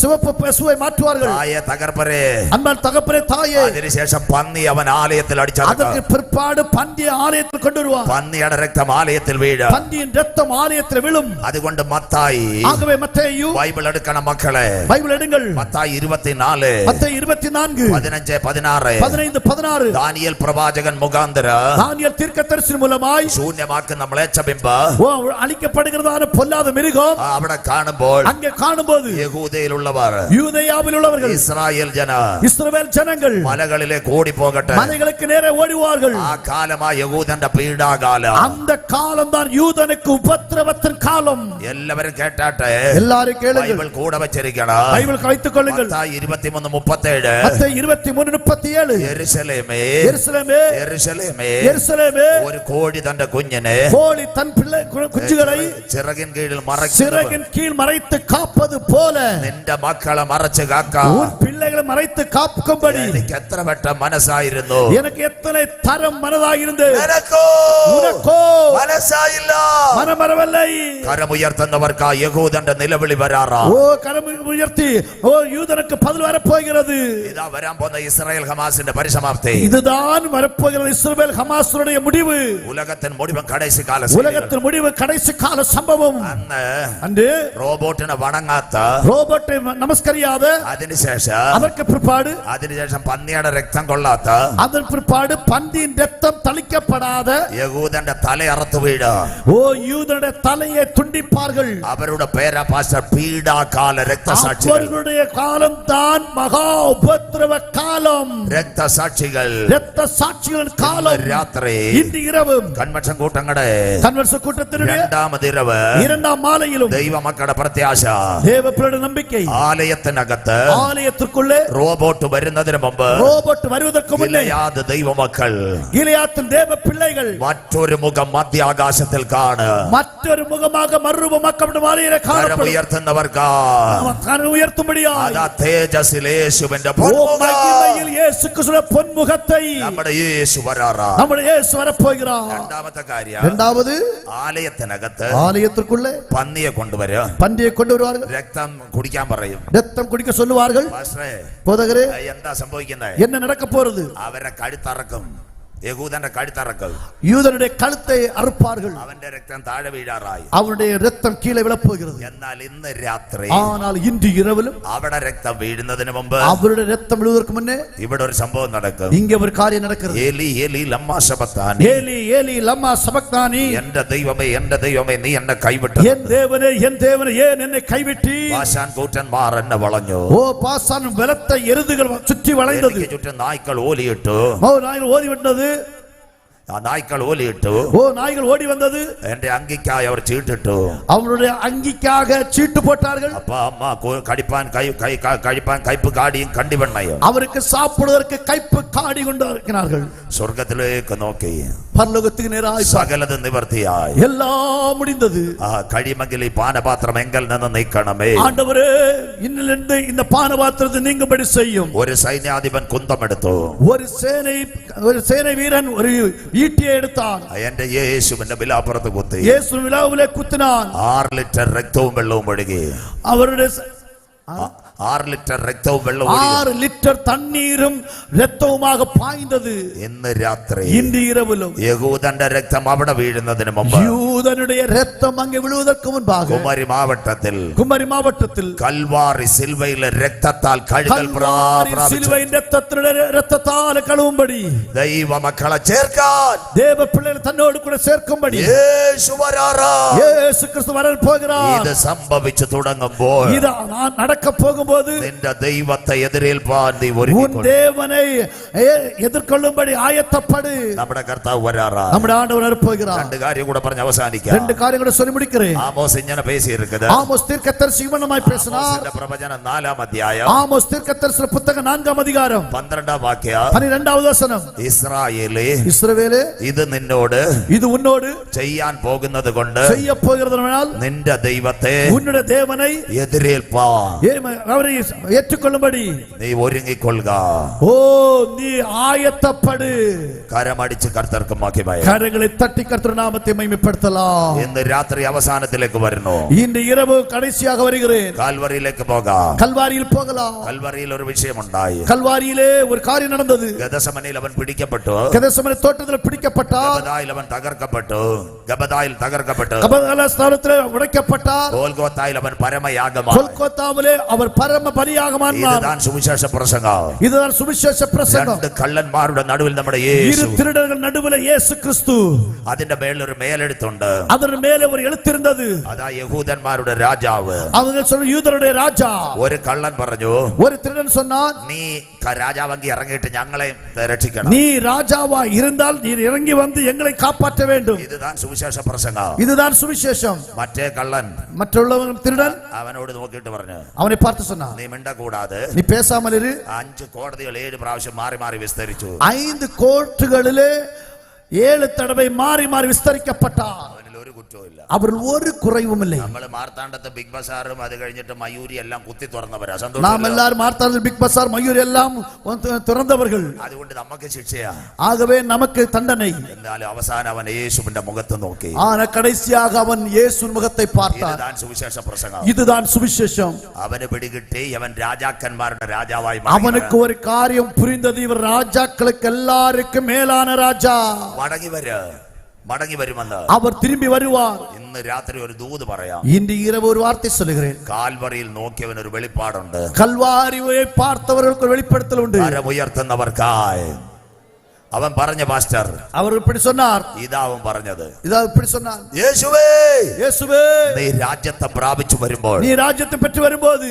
சிவப்பு பசுவை மாற்றுவார்கள். തായ തകർപ്പരെ, அன்பால் தகப்பனே தாயே അതിനുശേഷം പന്നി അവൻ ആലയത്തിൽ അടിച്ചടക്കം. அதற்கு பிற்பாடு பந்தியை ஆலயத்தில் கொண்டு வருவார். പന്നിയുടെ രക്തം ആലയത്തിൽ വീഴും. பந்தியின் ரத்தம் ஆலயத்தில் விழும். അതുകൊണ്ട് മത്തായി, ஆகவே மத்தேயு ബൈബിൾ എടുക്കണം മക്കളെ. பைபிள் எடுங்கள். മത്തായി 24 மத்தேயு 24 15 16 15 16 ദാനിയേൽ പ്രവാചകൻ മുഖാന്തര தானியேல் தீர்க்கதரிசி மூலமாய் ശൂന്യമാക്കുന്ന മ്ലേച്ഛബിംബ அழிக்கப்படுகிறதான பொல்லாத மிருகம் അവിടെ കാണുമ്പോൾ அங்கே காணும்போது യഹൂദയിലുള്ളവർ, யூதேயாவில் உள்ளவர்கள், ഇസ്രായേൽ ജന இஸ்ரவேல் ஜனங்கள் മലകളിലേക്ക് ഓടിപ്പോകട്ടെ. மலைகளுக்கு நேரே ஓடுவார்கள். ആ കാലമാ യഹൂദന്റെ പീഡാകാലം. அந்த காலம் தான் யூதனுக்கு உபத்திரவத்தின் காலம். എല്ലാവരും കേട്ടാട്ടെ, எல்லாரும் கேளுங்கள். ബൈബിൾ കൂടെ വെച്ചിരിക്കണം. பைபிள் வைத்துக் கொள்ளுங்கள். മത്തായി 23:37 மத்தேயு 23:37 യെരൂശലേമേ യെരൂശലേമേ യെരൂശലേമേ യെരൂശലേമേ ഒരു കോഴി തന്റെ കുഞ്ഞിനെ கோழி தன் பிள்ளை குஞ்சுகளை ചിറകിൻ കീഴിൽ മറയ്ക്കുന്നു. சிறகின் கீழ் மறைத்து காப்பது போல നിന്റെ മക്കളെ മറച്ച് കാക്കാം. உன் பிள்ளைகளை மறைத்து காக்கும்படி എനിക്ക് എത്ര വട്ടം മനസ്സായിരുന്നു. எனக்கு எத்தனை தரம் மனதாயிருந்து നിനക്കോ உனக்கோ മനസ്സായില്ല. மனமரவில்லை. കരമുയർത്തുന്നവർക്ക് യഹൂദന്റെ നിലവിളി വരാറാ. ஓ கரம் உயர்த்தி ஓ யூதனுக்கு பதில் வரப்போகிறது. ഇതാ വരാൻ പോകുന്ന ഇസ്രായേൽ ഹമാസിന്റെ പരിസമാപ്തി. இதுதான் வரப்போகிறது இஸ்ரவேல் ஹமாஸுடைய முடிவு. ഉലകത്തിൻ മുഴുവൻ കടൈസി കാല உலகத்தின் முடிவு கடைசி கால சம்பவம். അന്ന് റോബോട്ടിനെ വണങ്ങാത്ത, ரோபோட்டை நமஸ்கரியாத, അതിനുശേഷം அதற்கு பிற்பாடு പന്നിയുടെ രക്തം കൊള്ളാത്ത, அதன் பிற்பாடு பந்தியின் ரத்தம் தளிக்கப்படாத യഹൂദന്റെ തല അറുത്തു വീഴ. ஓ யூதனுடைய தலையை துண்டிப்பார்கள். അവരുടെ പേരാ പാസ്റ്റർ പീഡാകാല രക്തസാക്ഷികൾ. அவர்களுடைய காலம் தான் மகா உபத்திரவ காலம். രക്തസാക്ഷികൾ. இரத்த சாட்சிகளின் காலம். രാത്രി இன்று இரவு കൺവെൻഷൻ കൂട്ടങ്ങളുടെ கன்வென்ஷன் கூட்டத்தினுடைய രണ്ടാമതിരവ് இரண்டாம் மாலையிலும் ദൈവമക്കളുടെ പ്രത്യാശ, தேவப்பிள்ளையுடைய நம்பிக்கை, ആലയത്തിനകത്ത് ஆலயத்திற்குள்ளே റോബോട്ട് വരുന്നതിന് മുമ്പ് ரோபோட் வருவதற்கு முன்னே ഗിലെയാദ് ദൈവമക്കൾ கிலியாத்தின் தேவ பிள்ளைகள் മറ്റൊരു മുഖം മധ്യാകാശത്തിൽ കാണുക. மற்றொரு முகமாக மறுரூபமாக்கப்பட்ட மாலையிலே காணப்படும். ഉയർത്തുന്നവർക്ക് கரம் உயர்த்தும்படியாய் അതാ തേജസ്സിൽ യേശുവിന്റെ ஓ மகிமையில் இயேசு கிறிஸ்துவின் பொன்முகத்தை നമ്മുടെ യേശു വരാറാ. நம்முடைய இயேசு வரப்போகிறார். രണ്ടാമത്തെ കാര്യം, இரண்டாவது ആലയത്തിനകത്ത് ஆலயத்திற்குள்ளே പന്നിയെ കൊണ്ടുവരും. பன்றியை கொண்டு வருவார்கள். രക്തം കുടിക്കാൻ പറയും. ரத்தம் குடிக்க சொல்லுவார்கள். പാസ്റ്ററേ, போதகரே, എന്താ സംഭവിക്കുന്നത്? என்ன நடக்க போறது? അവരെ കഴുത്തറക്കും. യഹൂദന്റെ കഴുത്തറക്കും. யூதனுடைய கழுத்தை அறுப்பார்கள். അവന്റെ രക്തം താഴെ വീഴാറായി. அவனுடைய ரத்தம் கீழே விழப்போகிறது. എന്നാൽ ഇന്ന് രാത്രി, ஆனால் இன்று இரவிலும் അവിടെ രക്തം വീഴുന്നതിന് മുമ്പ് அவருடைய ரத்தம் விழுவதற்கு முன்னே ഇവിടെ ഒരു സംഭവം നടക്കും. இங்கே ஒரு காரியம் நடக்கிறது. ഏലി ഏലി ലമ്മാ ശബക്താനി, ஏலி ஏலி லம்மா சபக்தானி, എന്റെ ദൈവമേ നീ എന്നെ കൈവിട്ടു. என் தேவனே ஏன் என்னை கைவிட்டி? പാശാൻ കൂറ്റന്മാർ എന്നെ വളഞ്ഞു. ஓ பாசான் பலத்த எருதுகள் சுற்றி வளைந்தது. എനിക്ക് ചുറ്റും നായ്ക്കൾ ഓലിയിട്ടു. ஓ நாய்கள் ஓடி வந்தது. ആ നായ്ക്കൾ ഓലിയിട്ടു. ஓ நாய்கள் ஓடி வந்தது. എന്റെ അങ്കിക്കായി അവർ ചീട്ടിട്ടു. அவருடைய அங்கிக்காக சீட்டு போட்டார்கள். അപ്പ അമ്മ കഴിപ്പാൻ കയ്പ് കാടിയും കണ്ടിവെണ്ണയും அவருக்கு சாப்பிடுவதற்கு கைப்பு காடி கொண்டு இருக்கிறார்கள். സ്വർഗത്തിലേക്ക് നോക്കി பரலோகத்துக்கு நேராய் സകലത് നിവർത്തിയായി. எல்லாம் முடிந்தது. ആ കഴിയുമെങ്കിൽ ഈ പാനപാത്രം എങ്കിൽ നിന്ന് നീക്കണമേ. ஆண்டவரே, இன்னிலிருந்து இந்த பானபாத்திரத்தை நீங்கும்படி செய்யும். ഒരു സൈന്യാധിപൻ കുന്തമെടുത്തു. ஒரு சேனை வீரன் ஒரு ஈட்டியை எடுத்தான். എന്റെ യേശുവിന്റെ വിലാപ്പുറത്ത് കുത്തി. இயேசு விலாவிலே குத்தினான். 6 ലിറ്റർ രക്തവും വെള്ളവും ഒഴുകി. அவருடைய 6 ലിറ്റർ രക്തവും വെള്ളവും 6 லிட்டர் தண்ணீரும் രക്തവുமாக പായ്ந்தது. ഇന്ന് രാത്രി இன்று இரவிலும் യഹൂദന്റെ രക്തം അവിടെ വീഴുന്നതിന് മുമ്പ് யூதனுடைய രക്തം அங்கே விழுவதற்கு முன்பாக കുമരി மாவட்டத்தில் കൽവാറി സിൽവയിലെ രക്തത്താൽ കഴുകൽ சிலுவையின் രക്തത്താൽ കഴുകുம்படி ദൈവ മക്കളെ ചേർക്കാൻ தேவ பிள்ளைகளை தன்னோடு கூட சேர்க்கும்படி യേശു വരാറാ. இயேசு கிறிஸ்து வர போகிறார். ഇത് സംഭവിച്ചു തുടങ്ങുമ്പോൾ இது நடக்க പോകുம்போது നിന്റെ ദൈവത്തെ എതിരേൽപ്പാൻ നീ உன் ഒരുങ്ങിക്കൊള്ളു. தேவனை எதிர்கொள்ளும்படி ஆயத்தப்படு. നമ്മുടെ കർത്താവ് വരാറാ. നമ്മുടെ ஆண்டவர் வர போகிறார். രണ്ട് കാര്യം കൂടെ പറഞ്ഞ് അവസാനിക്കാം. ரெண்டு காரியம் கூட சொல்லி முடிக்கிறேன். ആമോസ് ഇങ്ങനെ പേശിയിരിക്കുന്നത്. ஆமோஸ் தீர்க்கதரிசி இவனமாய் பேசினார். ആമോസിന്റെ പ്രവചനം 4-ാം അധ്യായം ஆமோஸ் தீர்க்கதரிசி புத்தகம் 4-ஆம் அதிகாரம் 12-ാം വാക്യം. 12வது வசனம். ഇസ്രായേലേ, இஸ்ரவேலே, ഇത് നിന്നോട് இது உன்னோடு ചെയ്യാൻ പോകുന്നത് കൊണ്ട് செய்ய போகிறதுனால் നിന്റെ ദൈവത്തെ உன்னுடைய தேவனை എതിരേൽപ്പാൻ அவரை ஏற்றுக்கொள்ளும்படி நீ ഒരുങ്ങിക്കൊള്ളുക. ஓ நீ ஆயத்தப்படு. കരമടിച്ച് കർത്തർക്ക് മഹിമ. கரங்களை தட்டி கர்த்தர் நாமத்தை மகிமைப்படுத்தலாம். ഇന്ന് രാത്രി അവസാനത്തിലേക്ക് വരുന്നു. இன்று இரவு கடைசியாக வருகிறேன். കാൽവറിയിലേക്ക് പോകാം. கல்வாரியில் போகலாம். കൽവറിയിൽ ഒരു വിഷയമുണ്ടായി. கல்வாரியிலே ஒரு காரியம் நடந்தது. ഗദസമനയിൽ അവൻ പിടിക്കപ്പെട്ടു. கெதசமனே தோட்டத்தில் பிடிக்கப்பட்டார். ഗബദായിൽ അവൻ തകർക്കപ്പെട്ടു. ഗബദായിൽ തകർക്കപ്പെട്ടു. கபதால ஸ்தானத்திலே உடைக்கப்பட்டார். ഗോൽഗോത്തായിൽ അവൻ പരമയാഗമായി. கொல்கத்தாவிலே அவர் பரம பலியாகமானார். ഇതാണ് സുവിശേഷ പ്രസംഗം. இதுதான் சுவிசேஷ பிரசங்கம். രണ്ട് കള്ളന്മാരുടെ നടുവിൽ നമ്മുടെ இரு യേശു. திருடர்கள் நடுவில் இயேசு கிறிஸ்து. അതിന്റെ മേളിൽ ഒരു മേലെഴുത്തുണ്ട്. அதன் மேலே ஒரு எழுத்து இருந்தது. അതാ യഹൂദന്മാരുടെ രാജാവ്. அவங்க சொல்ற யூதருடைய ராஜா. ഒരു കള്ളൻ പറഞ്ഞു, ஒரு திருடன் சொன்னான், നീ രാജാവെങ്കിൽ ഇറങ്ങിയിട്ട് ഞങ്ങളെ രക്ഷിക്കണം. நீ ராஜாவா இருந்தால் நீ இறங்கி வந்து எங்களை காப்பாற்ற வேண்டும். ഇതാണ് സുവിശേഷ പ്രസംഗം. இதுதான் சுவிசேஷம். മറ്റേ കള്ളൻ மற்றவன் திருடன் അവനോട് നോക്കിയിട്ട് പറഞ്ഞു, அவனை பார்த்து சொன்னான், നീ മിണ്ടകൂടാതെ நீ பேசாமல் இரு. 5 കോടതികൾ 7 പ്രാവശ്യം മാറി മാറി വിസ്തരിച്ചു. 5 கோர்ட்டுகளிலே 7 தடவை மாறி மாறி விஸ்தரிக்கப்பட்டார். അവനിൽ ഒരു കുറ്റവും ഇല്ല. அவர்கள் ஒரு குறைவும் இல்லை. നമ്മൾ മാർത്താണ്ഡത്തെ ബിഗ് ബസാറും അത് കഴിഞ്ഞിട്ട് മയൂരി എല്ലാം കുത്തി തുറന്നവരാ. நாம் സന്തോഷം. எல்லாரும் மார்த்தாண்டல் பிக் பசார் மயூர் எல்லாம் திறந்தவர்கள். അതുകൊണ്ട് നമുക്ക് ശിക്ഷയാ. ஆகவே நமக்கு தண்டனை. എന്നാലും അവസാനം അവൻ യേശുവിന്റെ മുഖത്ത് നോക്കി. ஆனா கடைசியாக அவன் இயேசுவின் முகத்தை பார்த்தான். ഇതാണ് സുവിശേഷ പ്രസംഗം. இதுதான் சுவிசேஷம். അവന് പിടികിട്ടി അവൻ രാജാക്കന്മാരുടെ രാജാവായി அவனுக்கு ஒரு காரியம் புரிந்தது. இவர் ராஜாக்களுக்கு எல்லாருக்கும் மேலான ராஜா. മടങ്ങി വരുമെന്ന് அவர் திரும்பி வருவார். ഇന്ന് രാത്രി ഒരു ദൂത് പറയാം. இன்று இரவு ஒரு வார்த்தை சொல்லுகிறேன். കാൽവറിയിൽ നോക്കിയവൻ ഒരു വെളിപ്പാടുണ്ട്. கல்வாரியை பார்த்தவர்களுக்கு ஒரு வெளிப்படுத்தல் உண்டு. കരം ഉയർത്തുന്നവർക്കായി അവൻ പറഞ്ഞ പാസ്റ്റർ, அவர் இப்படி சொன்னார். ഇതാ അവൻ പറഞ്ഞത്. இதா இப்படி சொன்னார், യേശുവേ, இயேசுவே, നീ രാജ്യത്തെ പ്രാപിച്ചു വരുമ്പോൾ நீ ராஜ்யத்தை பெற்று வரும்போது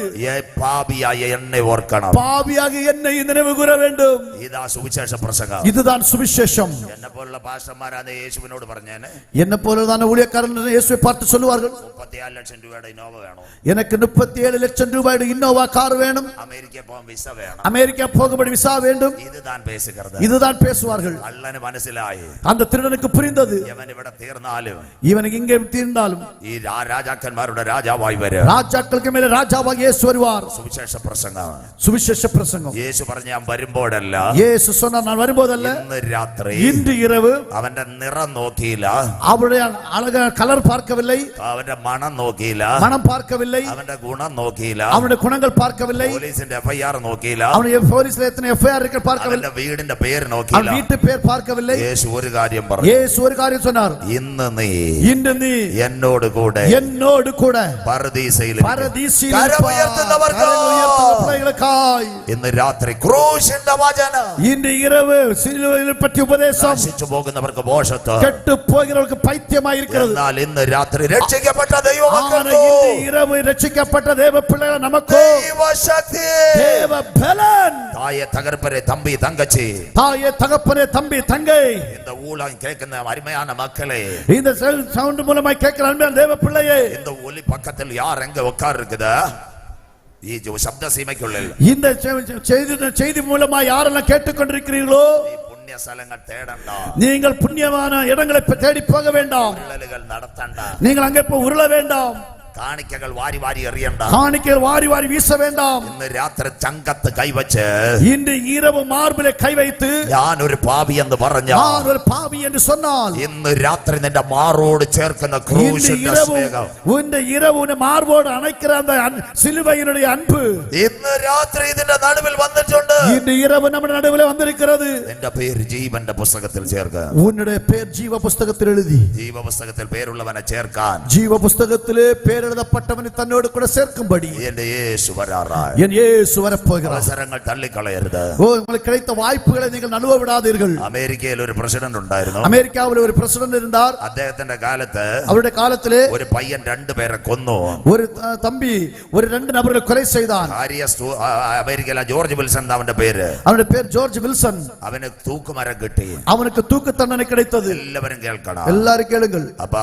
പാപിയായ എന്നെ ഓർക്കണം. பாவியாக என்னை நினைவு கூற வேண்டும். ഇതാ സുവിശേഷ പ്രസംഗം. இதுதான் சுவிசேஷம். എന്നെ പോലുള്ള പാസ്റ്റർമാരാണ് യേശുവിനോട് പറഞ്ഞേനെ, என்ன போலதான ஊழியக்காரர்கள் இயேசுவை பார்த்து சொல்லுவார்கள், 34 ലക്ഷം രൂപയുടെ ഇന്നോവ വേണം, எனக்கு 37 லட்சம் ரூபாய் இன்னோவா கார் வேணும், അമേരിക്ക പോകാൻ വിസ വേണം, அமெரிக்கா போகும்படி விசா வேண்டும். ഇതുதான் പേസുകരുത്. இதுதான் பேசுவார்கள். കള്ളന് മനസ്സിലായി, அந்த திருடனுக்கு புரிந்தது, ഇവൻ ഇവിടെ തീർന്നാലും இவனுக்கு இங்கே தீர்ந்தாலும் ഈ രാജാക്കന്മാരുടെ രാജാവായി വരും. ராஜாக்களுக்கு மேலே ராஜாவாக இயேசு வருவார். സുവിശേഷ പ്രസംഗം. சுவிசேஷ பிரசங்கம். യേശു പറഞ്ഞ ഞാൻ വരുമ്പോഴല്ല, இயேசு சொன்னார் நான் வரும்போதல்ல, ഇന്ന് രാത്രി. இன்று இரவு അവന്റെ നിറം നോക്കിയില്ല, அவருடைய அழக கலர் பார்க்கவில்லை, അവന്റെ മണം നോക്കിയില്ല, மனம் பார்க்கவில்லை, അവന്റെ ഗുണം നോക്കിയില്ല, அவருடைய குணங்கள் பார்க்கவில்லை, പോലീസിന്റെ FIR നോക്കിയില്ല, அவனுடைய போலீஸ்ல எத்தனை FIR இருக்கு பார்க்கவில்லை, അവന്റെ വീടിന്റെ പേര് அவன் നോക്കിയില്ല. வீட்டு பேர் பார்க்கவில்லை. യേശു ഒരു കാര്യം പറഞ്ഞു. இயேசு ஒரு காரியம் சொன்னார், ഇന്ന് നീ இன்று நீ എന്നോട് കൂടെ என்னோடு கூட പരദീസയിൽ பரதீசில் കരമുയർത്തുന്നവർക്കായി ഇന്ന് രാത്രി ക്രൂശിന്റെ വചനം. இன்று இரவு சிலுவையை பற்றி உபதேசம் നശിച്ചു പോകുന്നവർക്ക് മോശത്വം, கெட்டு போகிறவர்களுக்கு பைத்தியமாய் இருக்கிறது. എന്നാൽ ഇന്ന് രാത്രി രക്ഷിക്കപ്പെട്ട ஆனால் ദൈവമക്കൾക്കോ இன்று இரவு ரட்சிக்கப்பட்ட தேவ பிள்ளைகள் நமக்கு ദൈവശക്തി. தேவ பலன். தாயே தகர்ப்பரே தம்பி தங்கச்சி, தாயே தகப்பனே தம்பி தங்கை, இந்த ஊழல் கேட்கிற அருமையான மக்களே, இந்த சவுண்ட் மூலமாய் கேட்கிற அன்பான தேவ பிள்ளையே, இந்த ஒலி பக்கத்தில் யார் எங்க உட்கார் இருக்குதா? ഈ ശബ്ദ സീമയ്ക്കുള്ളിൽ இந்த செய்தி மூலமா யாரெல்லாம் கேட்டுக்கொண்டிருக்கிறீர்களோ, പുണ്യ സ്ഥലങ്ങൾ തേടണ്ട, நீங்கள் புண்ணியமான இடங்களை தேடி போக வேண்டாம், ഉരുളലുകൾ നടത്തണ്ട, நீங்கள் அங்கே போய் உருள வேண்டாம், കാണിക്കകൾ വാരി വാരി എറിയണ്ട, காணிக்கைகள் வாரி வாரி வீச வேண்டாம். ഇന്ന് രാത്രി ചങ്കത്ത് കൈവച്ച് இன்று இரவு மார்பிலே கை வைத்து ഞാൻ ഒരു പാപി എന്ന് പറഞ്ഞാൽ, நான் ஒரு பாவி என்று சொன்னால், ഇന്ന് രാത്രി നിന്റെ മാറോട് ചേർക്കുന്ന ക്രൂശിന്റെ സ്നേഹം, இந்த இரவு உன்னை மார்போடு அணைக்கிற அந்த சிலுவையினுடைய அன்பு ഇന്ന് രാത്രി ഇതിന്റെ നടുവിൽ വന്നിട്ടുണ്ട്. இன்று இரவு നമ്മുടെ നടുവിലെ വന്നിരിக்கிறது. നിന്റെ പേര് ജീവന്റെ പുസ്തകത്തിൽ ചേർക്കുക. உன்னுடைய பேர் ஜீவ புஸ்தகத்தில் எழுதி, ജീവ പുസ്തകത്തിൽ പേരുള്ളവനെ ചേർക്കാൻ ஜீவ புஸ்தகத்திலே பேர் எழுதப்பட்டவனை தன்னோடு கூட சேர்க்கும்படி എന്റെ യേശു വരാറായി. என் இயேசு வரப்போகிறார். അവസരങ്ങൾ തള്ളിക്കളയരുത്. உங்களுக்கு கிடைத்த வாய்ப்புகளை நீங்கள் நழுவ விடாதீர்கள். അമേരിക്കയിൽ ഒരു പ്രസിഡന്റ് ഉണ്ടായിരുന്നു. அமெரிக்காவில் ஒரு பிரசிடென்ட் இருந்தார். അദ്ദേഹത്തിന്റെ കാലത്ത് அவருடைய காலத்திலே ഒരു പയ്യൻ 2 പേരെ കൊന്നു. ஒரு தம்பி ஒரு 2 நபர்களை கொலை செய்தான். അമേരിക്കയിലെ ജോർജ് വിൽസൺ അവന്റെ പേര്. அவருடைய பேர் ஜார்ஜ் வில்சன். അവന് തൂക്കുമരം കിട്ടി. அவனுக்கு தூக்கு தண்டனை கிடைத்தது. എല്ലാവരും കേൾക്കണം. எல்லாரும் கேளுங்கள். അപ്പൊ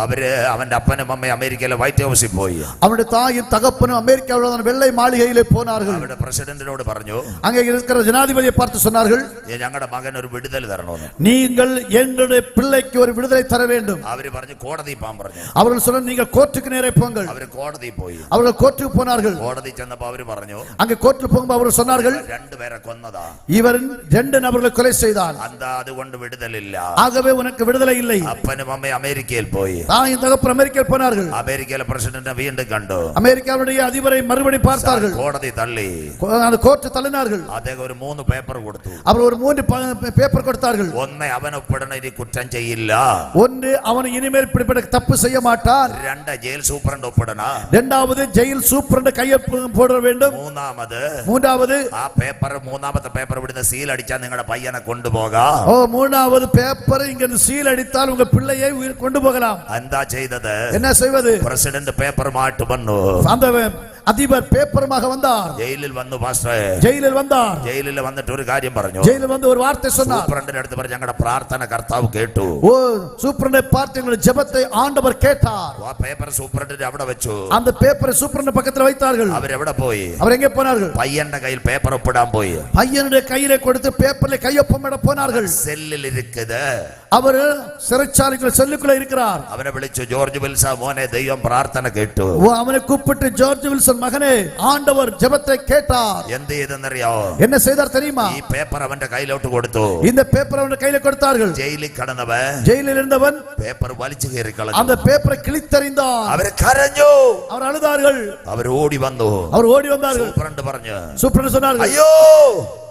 അവന്റെ അപ്പനും അമ്മയും അമേരിക്കയിലെ വൈറ്റ് ഹൗസിൽ പോയി. പോയി. അവരുടെ തായും തകപ്പനും അമേരിക്കയിലുള്ള വെള്ളை മാളികയിലെ പോனார்கள். അവരുടെ പ്രസിഡന്റിനോട് പറഞ്ഞു, அங்கே இருக்கிற ஜனாதிபதியை பார்த்து சொன்னார்கள், ഞങ്ങളുടെ മകൻ ഒരു വിടുതൽ തരണമെന്ന്. நீங்கள் என்னுடைய பிள்ளைக்கு ஒரு விடுதலை தர வேண்டும். അവര് പറഞ്ഞു കോടതി പോകാൻ പറഞ്ഞു. அவர்கள் சொன்னார்கள், நீங்கள் கோர்ட்டுக்கு நேரே போங்கள். അവര് കോടതി പോയി. அவர்கள் கோர்ட்டுக்கு போனார்கள். കോടതി ചെന്നപ്പോ അവര് പറഞ്ഞു, அங்கே கோர்ட்டுக்கு போகும்போது அவர்கள் சொன்னார்கள், രണ്ടുപേരെ കൊന്നതാ, இவன் 2 நபர்களை கொலை செய்தான், അന്താ അതുകൊണ്ട് വിടുതലില്ല, ஆகவே உனக்கு விடுதலை இல்லை. അപ്പനും അമ്മയും അമേരിക്കയിൽ പോയി. தாயும் தகப்பனும் അമേരിക്കയിൽ போனார்கள். അമേരിക്കയിലെ പ്രസിഡന്റിനെ വീണ്ടും കണ്ടു. அமெரிக்காவுடைய அதிபரை மறுபடி பார்த்தார்கள். കോടതി തള്ളി. அந்த கோர்ட் தள்ளினார்கள். അദ്ദേഹം ഒരു 3 പേപ്പർ കൊടുത്തു. அவர் ஒரு 3 பேப்பர் கொடுத்தார்கள். ഒന്ന് അവൻ ഒപ്പിടണ ഇനി കുറ്റം ചെയ്യില്ല, ஒன்று அவன் இனிமேல் இப்படிப்பட்ட தப்பு செய்ய மாட்டான், 2 ജയിൽ സൂപ്രണ്ട് ഒപ്പിടണ, இரண்டாவது ஜெயில் சூப்பரண்ட் கையெழுத்து போட வேண்டும், மூன்றாவது ആ പേപ്പർ മൂന്നാമത്തെ പേപ്പർ ഇവിടുന്ന് സീൽ അടിച്ചാൽ നിങ്ങളുടെ പയ്യനെ കൊണ്ടുപോകാം. மூணாவது பேப்பர் இங்க சீல் அடித்தால் உங்க பிள்ளையை கொண்டு போகலாம். എന്താ ചെയ്തത്? என்ன செய்வது? പ്രസിഡന്റ് പേപ്പർ മാറ്റി വന്നു. அந்த அதிபர் பேப்பருமாக வந்தார். ജയിലിൽ വന്നു പാസ്റ്റർ. ஜெயிலில் வந்தார். ജയിലിൽ വന്നിട്ട് ഒരു കാര്യം പറഞ്ഞു. ஜெயிலில் வந்து ஒரு வார்த்தை சொன்னார். സൂപ്രണ്ടിന്റെ അടുത്ത് പറഞ്ഞു, ഞങ്ങളുടെ പ്രാർത്ഥന കർത്താവ് കേട്ടു. ஓ சூப்பரண்டை பார்த்து எங்களுடைய ஜெபத்தை ஆண்டவர் கேட்டார். ആ പേപ്പർ സൂപ്രണ്ടിന്റെ അവിടെ വെച്ചു. அந்த பேப்பரை சூப்பரண்ட் பக்கத்துல வைத்தார்கள். അവരെവിടെ പോയി? அவர் எங்கே போனார்கள்? പയ്യന്റെ കയ്യിൽ പേപ്പർ ഒപ്പിടാൻ പോയി. பையனுடைய கையிலே கொடுத்து பேப்பர்ல கையொப்பமிட போனார்கள். സെല്ലിൽ ഇരിക്കുന്നത്. அவர் சிறைச்சாலைக்குள்ள செல்லுக்குள்ள இருக்கிறார். അവനെ വിളിച്ചു, ജോർജ് വിൽസ മോനെ, ദൈവം പ്രാർത്ഥന കേട്ടു. அவனை கூப்பிட்டு, ஜார்ஜ் வில்சன் மகனே, ஆண்டவர் ஜெபத்தை கேட்டார். എന്ത് ചെയ്തെന്നറിയാവോ? என்ன செய்தார் தெரியுமா? ഈ പേപ്പർ അവന്റെ കയ്യിലോട്ട് കൊടുത്തു. இந்த பேப்பரை அவன் கையில கொடுத்தார்கள். ജയിലിൽ കിടന്നവൻ, ஜெயிலில் இருந்தவன் പേപ്പർ വലിച്ചു കയറി കളഞ്ഞു. அந்த பேப்பரை கிழித்தறிந்தான். അവര് കരഞ്ഞു. அவர் அழுதார்கள். അവർ ഓടി വന്നു. அவர் ஓடி வந்தார்கள். സൂപ്രണ്ട് പറഞ്ഞു, சூப்பரண்ட் சொன்னார்கள், അയ്യോ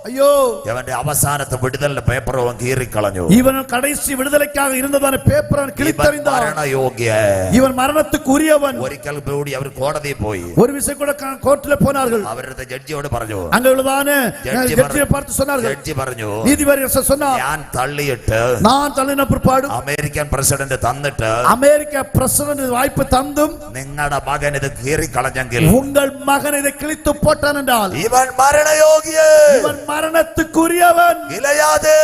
ஐயோ, അവന്റെ അവസാനത്തെ വിടുതലിന്റെ പേപ്പർ അവൻ കീറിക്കളഞ്ഞു. இவன் கடைசி விடுதலைக்காக இருந்ததான பேப்பரை அவன் கிழித்தறிந்தான். മരണയോഗ്യ, இவன் மரணத்துக்கு உரியவன். ഒരിക്കൽ കൂടി അവർ കോടതിയിൽ പോയി. ஒரு விஷயம் கூட கோர்ட்டில் போனார்கள். അവരുടെ ജഡ്ജിയോട് പറഞ്ഞു, அங்க உள்ளதான ஜட்ஜியை பார்த்து சொன்னார்கள், ജഡ്ജി പറഞ്ഞു, நீதிபதி சொன்னார், ഞാൻ തള്ളിയിട്ട് நான் தள்ளின பிற்பாடு അമേരിക്കൻ പ്രസിഡന്റ് തന്നിട്ട് அமெரிக்க பிரசிடന്റ് வாய்ப்பு தந்தும் നിങ്ങളുടെ മകൻ ഇത് കീറിക്കളഞ്ഞെങ്കിൽ, உங்கள் மகன் இதை கிழித்து போட்டான் என்றால், ഇവൻ മരണയോഗ്യ, இவன் மரணத்துக்குரியவன், ഇലയാതെ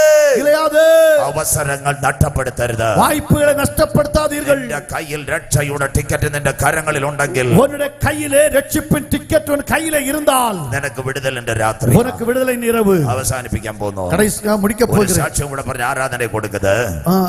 അവസരങ്ങൾ നഷ്ടപ്പെടുത്തരുത്, வாய்ப்புகளை நஷ்டப்படுத்தாதீர்கள். നിന്റെ കയ്യിൽ രക്ഷയുടെ ടിക്കറ്റ് നിന്റെ കരങ്ങളിൽ ഉണ്ടെങ്കിൽ, உன்னுடைய கையிலே ரட்சிப்பின் டிக்கெட் உன் கையிலே இருந்தால், നിനക്ക് വിടുതലിന്റെ രാത്രി, உனக்கு விடுதலை இரவு. അവസാനിപ്പിക്കാൻ പോകുന്നു. கடைசியா முடிக்க ഒരു போகிறேன். സാക്ഷ്യം കൂടെ പറഞ്ഞ് ആരാധന കൊടുക്കുന്നത്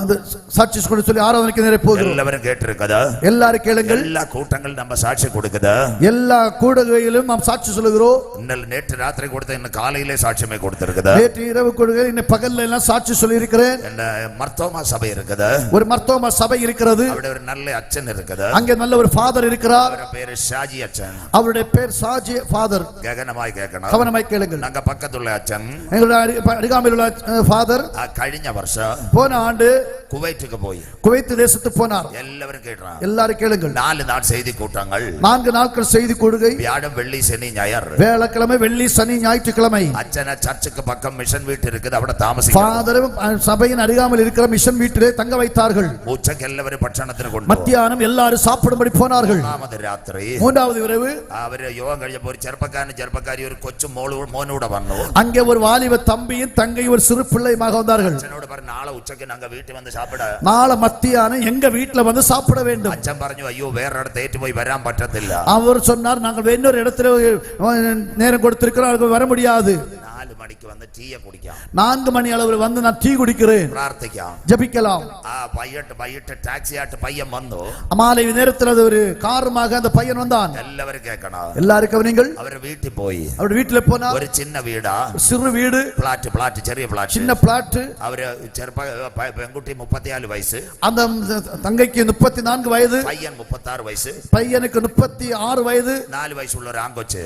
அது சாட்சி கூட சொல்லி ஆராதனைக்கு நேரே போகிறோம். എല്ലാവരും കേട്ടിരിക്കുന്നത്, எல்லாரும் கேளுங்கள். എല്ലാ കൂട്ടങ്ങളും നമ്മ സാക്ഷി കൊടുക്കുന്നത്, எல்லா கூடுகையிலும் நாம் சாட்சி சொல்லுகிறோம். ഇന്നലെ നേற்று രാത്രി കൊടുത്ത ഇന്ന് കാലയിലെ സാക്ഷ്യമേ കൊടുത്തിരിക്കുന്നത്. நேற்று இரவு கொடுகை, இன்னைக்கு பகல்ல எல்லாம் சாட்சி சொல்லி இருக்கிறேன். എന്റെ മർത്തോമ സഭ இருக்குது. ஒரு மர்த்தோமா சபை இருக்கிறது. അവിടെ ഒരു നല്ല അച്ഛൻ இருக்குது. அங்கே நல்ல ஒரு ஃபாதர் இருக்கிறார். അവരുടെ പേര് ഷാജി അച്ഛൻ. அவருடைய பேர் சாஜி ஃபாதர். ഗഗനമായി കേൾക്കണം, கவனமாய் கேளுங்கள். ഞങ്ങൾ പക്കത്തുള്ള അച്ഛൻ எங்களுடைய அருகாமையில் உள்ள ஃபாதர் ആ കഴിഞ്ഞ വർഷം போன ஆண்டு കുവൈറ്റുക്ക് പോയി. குவைத் தேசத்துக்கு போனார். എല്ലാവരും കേട്ടാ. எல்லாரும் கேளுங்கள். 4 നാൾ செய்தி കൂട്ടങ്ങൾ, 4 நாட்கள் செய்தி கொடுகை, വ്യാഴം വെള്ളി ശനി ഞായർ, வேளக்கிழமை வெள்ளி சனி ஞாயிற்றுக்கிழமை. അച്ഛനെ ചർച്ചക്ക് പക്കം മിഷൻ വീട്ടിൽ இருக்குது, അവിടെ താമസിക്കും. ஃபாதரும் சபையின் அருகாமையில் இருக்கிற மிஷன் வீட்டிலே தங்க வைத்தார்கள். ഉച്ചക്ക് എല്ലാവരും ഭക്ഷണത്തിന് കൊണ്ടു. மத்தியானம் எல்லாரும் சாப்பிடும்படி போனார்கள். 3ാമത് രാത്രി, 3வது இரவு, അവര് യോഗം കഴിഞ്ഞപ്പോ ഒരു ചെറുപ്പക്കാരി ഒരു കൊച്ചു മോനൂടെ വന്നു. அங்கே ஒரு வாலிப தம்பியும் தங்கையும் ஒரு சிறு பிள்ளையுமாக வந்தார்கள். അച്ഛനോട് പറഞ്ഞു, നാളെ ഉച്ചക്ക് ഞങ്ങൾ വീട്ടിൽ വന്ന് സാപ്പിട. நாளை மத்தியானம் எங்க வீட்டுல வந்து சாப்பிட வேண்டும். അച്ഛൻ പറഞ്ഞു, അയ്യോ വേറൊരിടത്ത് ഏറ്റുപോയി വരാൻ പറ്റത്തില്ല. அவர் சொன்னார், நாங்கள் இன்னொரு இடத்துல நேரம் கொடுத்திருக்கிறோம், வர முடியாது. 4 മണിക്ക് വന്ന് ടീയെ കുടിക്കാം, 4 മണി அளவில் வந்து நான் டீ குடிக்கிறேன், പ്രാർത്ഥിക്കാം, ஜெபிக்கலாம். ആ വൈകിട്ട് ടാക്സി ആയിട്ട് പയ്യൻ വന്നു. மாலை நேரத்தில் அது ஒரு காருமாக அந்த பையன் வந்தான். എല്ലാവരും കേൾക്കണം, எல்லாருக்கும் நீங்கள் അവരുടെ വീട്ടിൽ പോയി. அவருடைய வீட்டுல போனா ഒരു ചിന്ന വീടാ, சிறு வீடு, ഫ്ലാറ്റ് ചെറിയ ഫ്ലാറ്റ്, சின்ன பிளாட். അവര് പെൺകുട്ടി 34 വയസ്സ്, அந்த தங்கைக்கு 34 வயது, പയ്യൻ 36 വയസ്സ്, பையனுக்கு 36 வயது, 4 വയസ്സുള്ള ഒരു ആൺകൊച്ച്.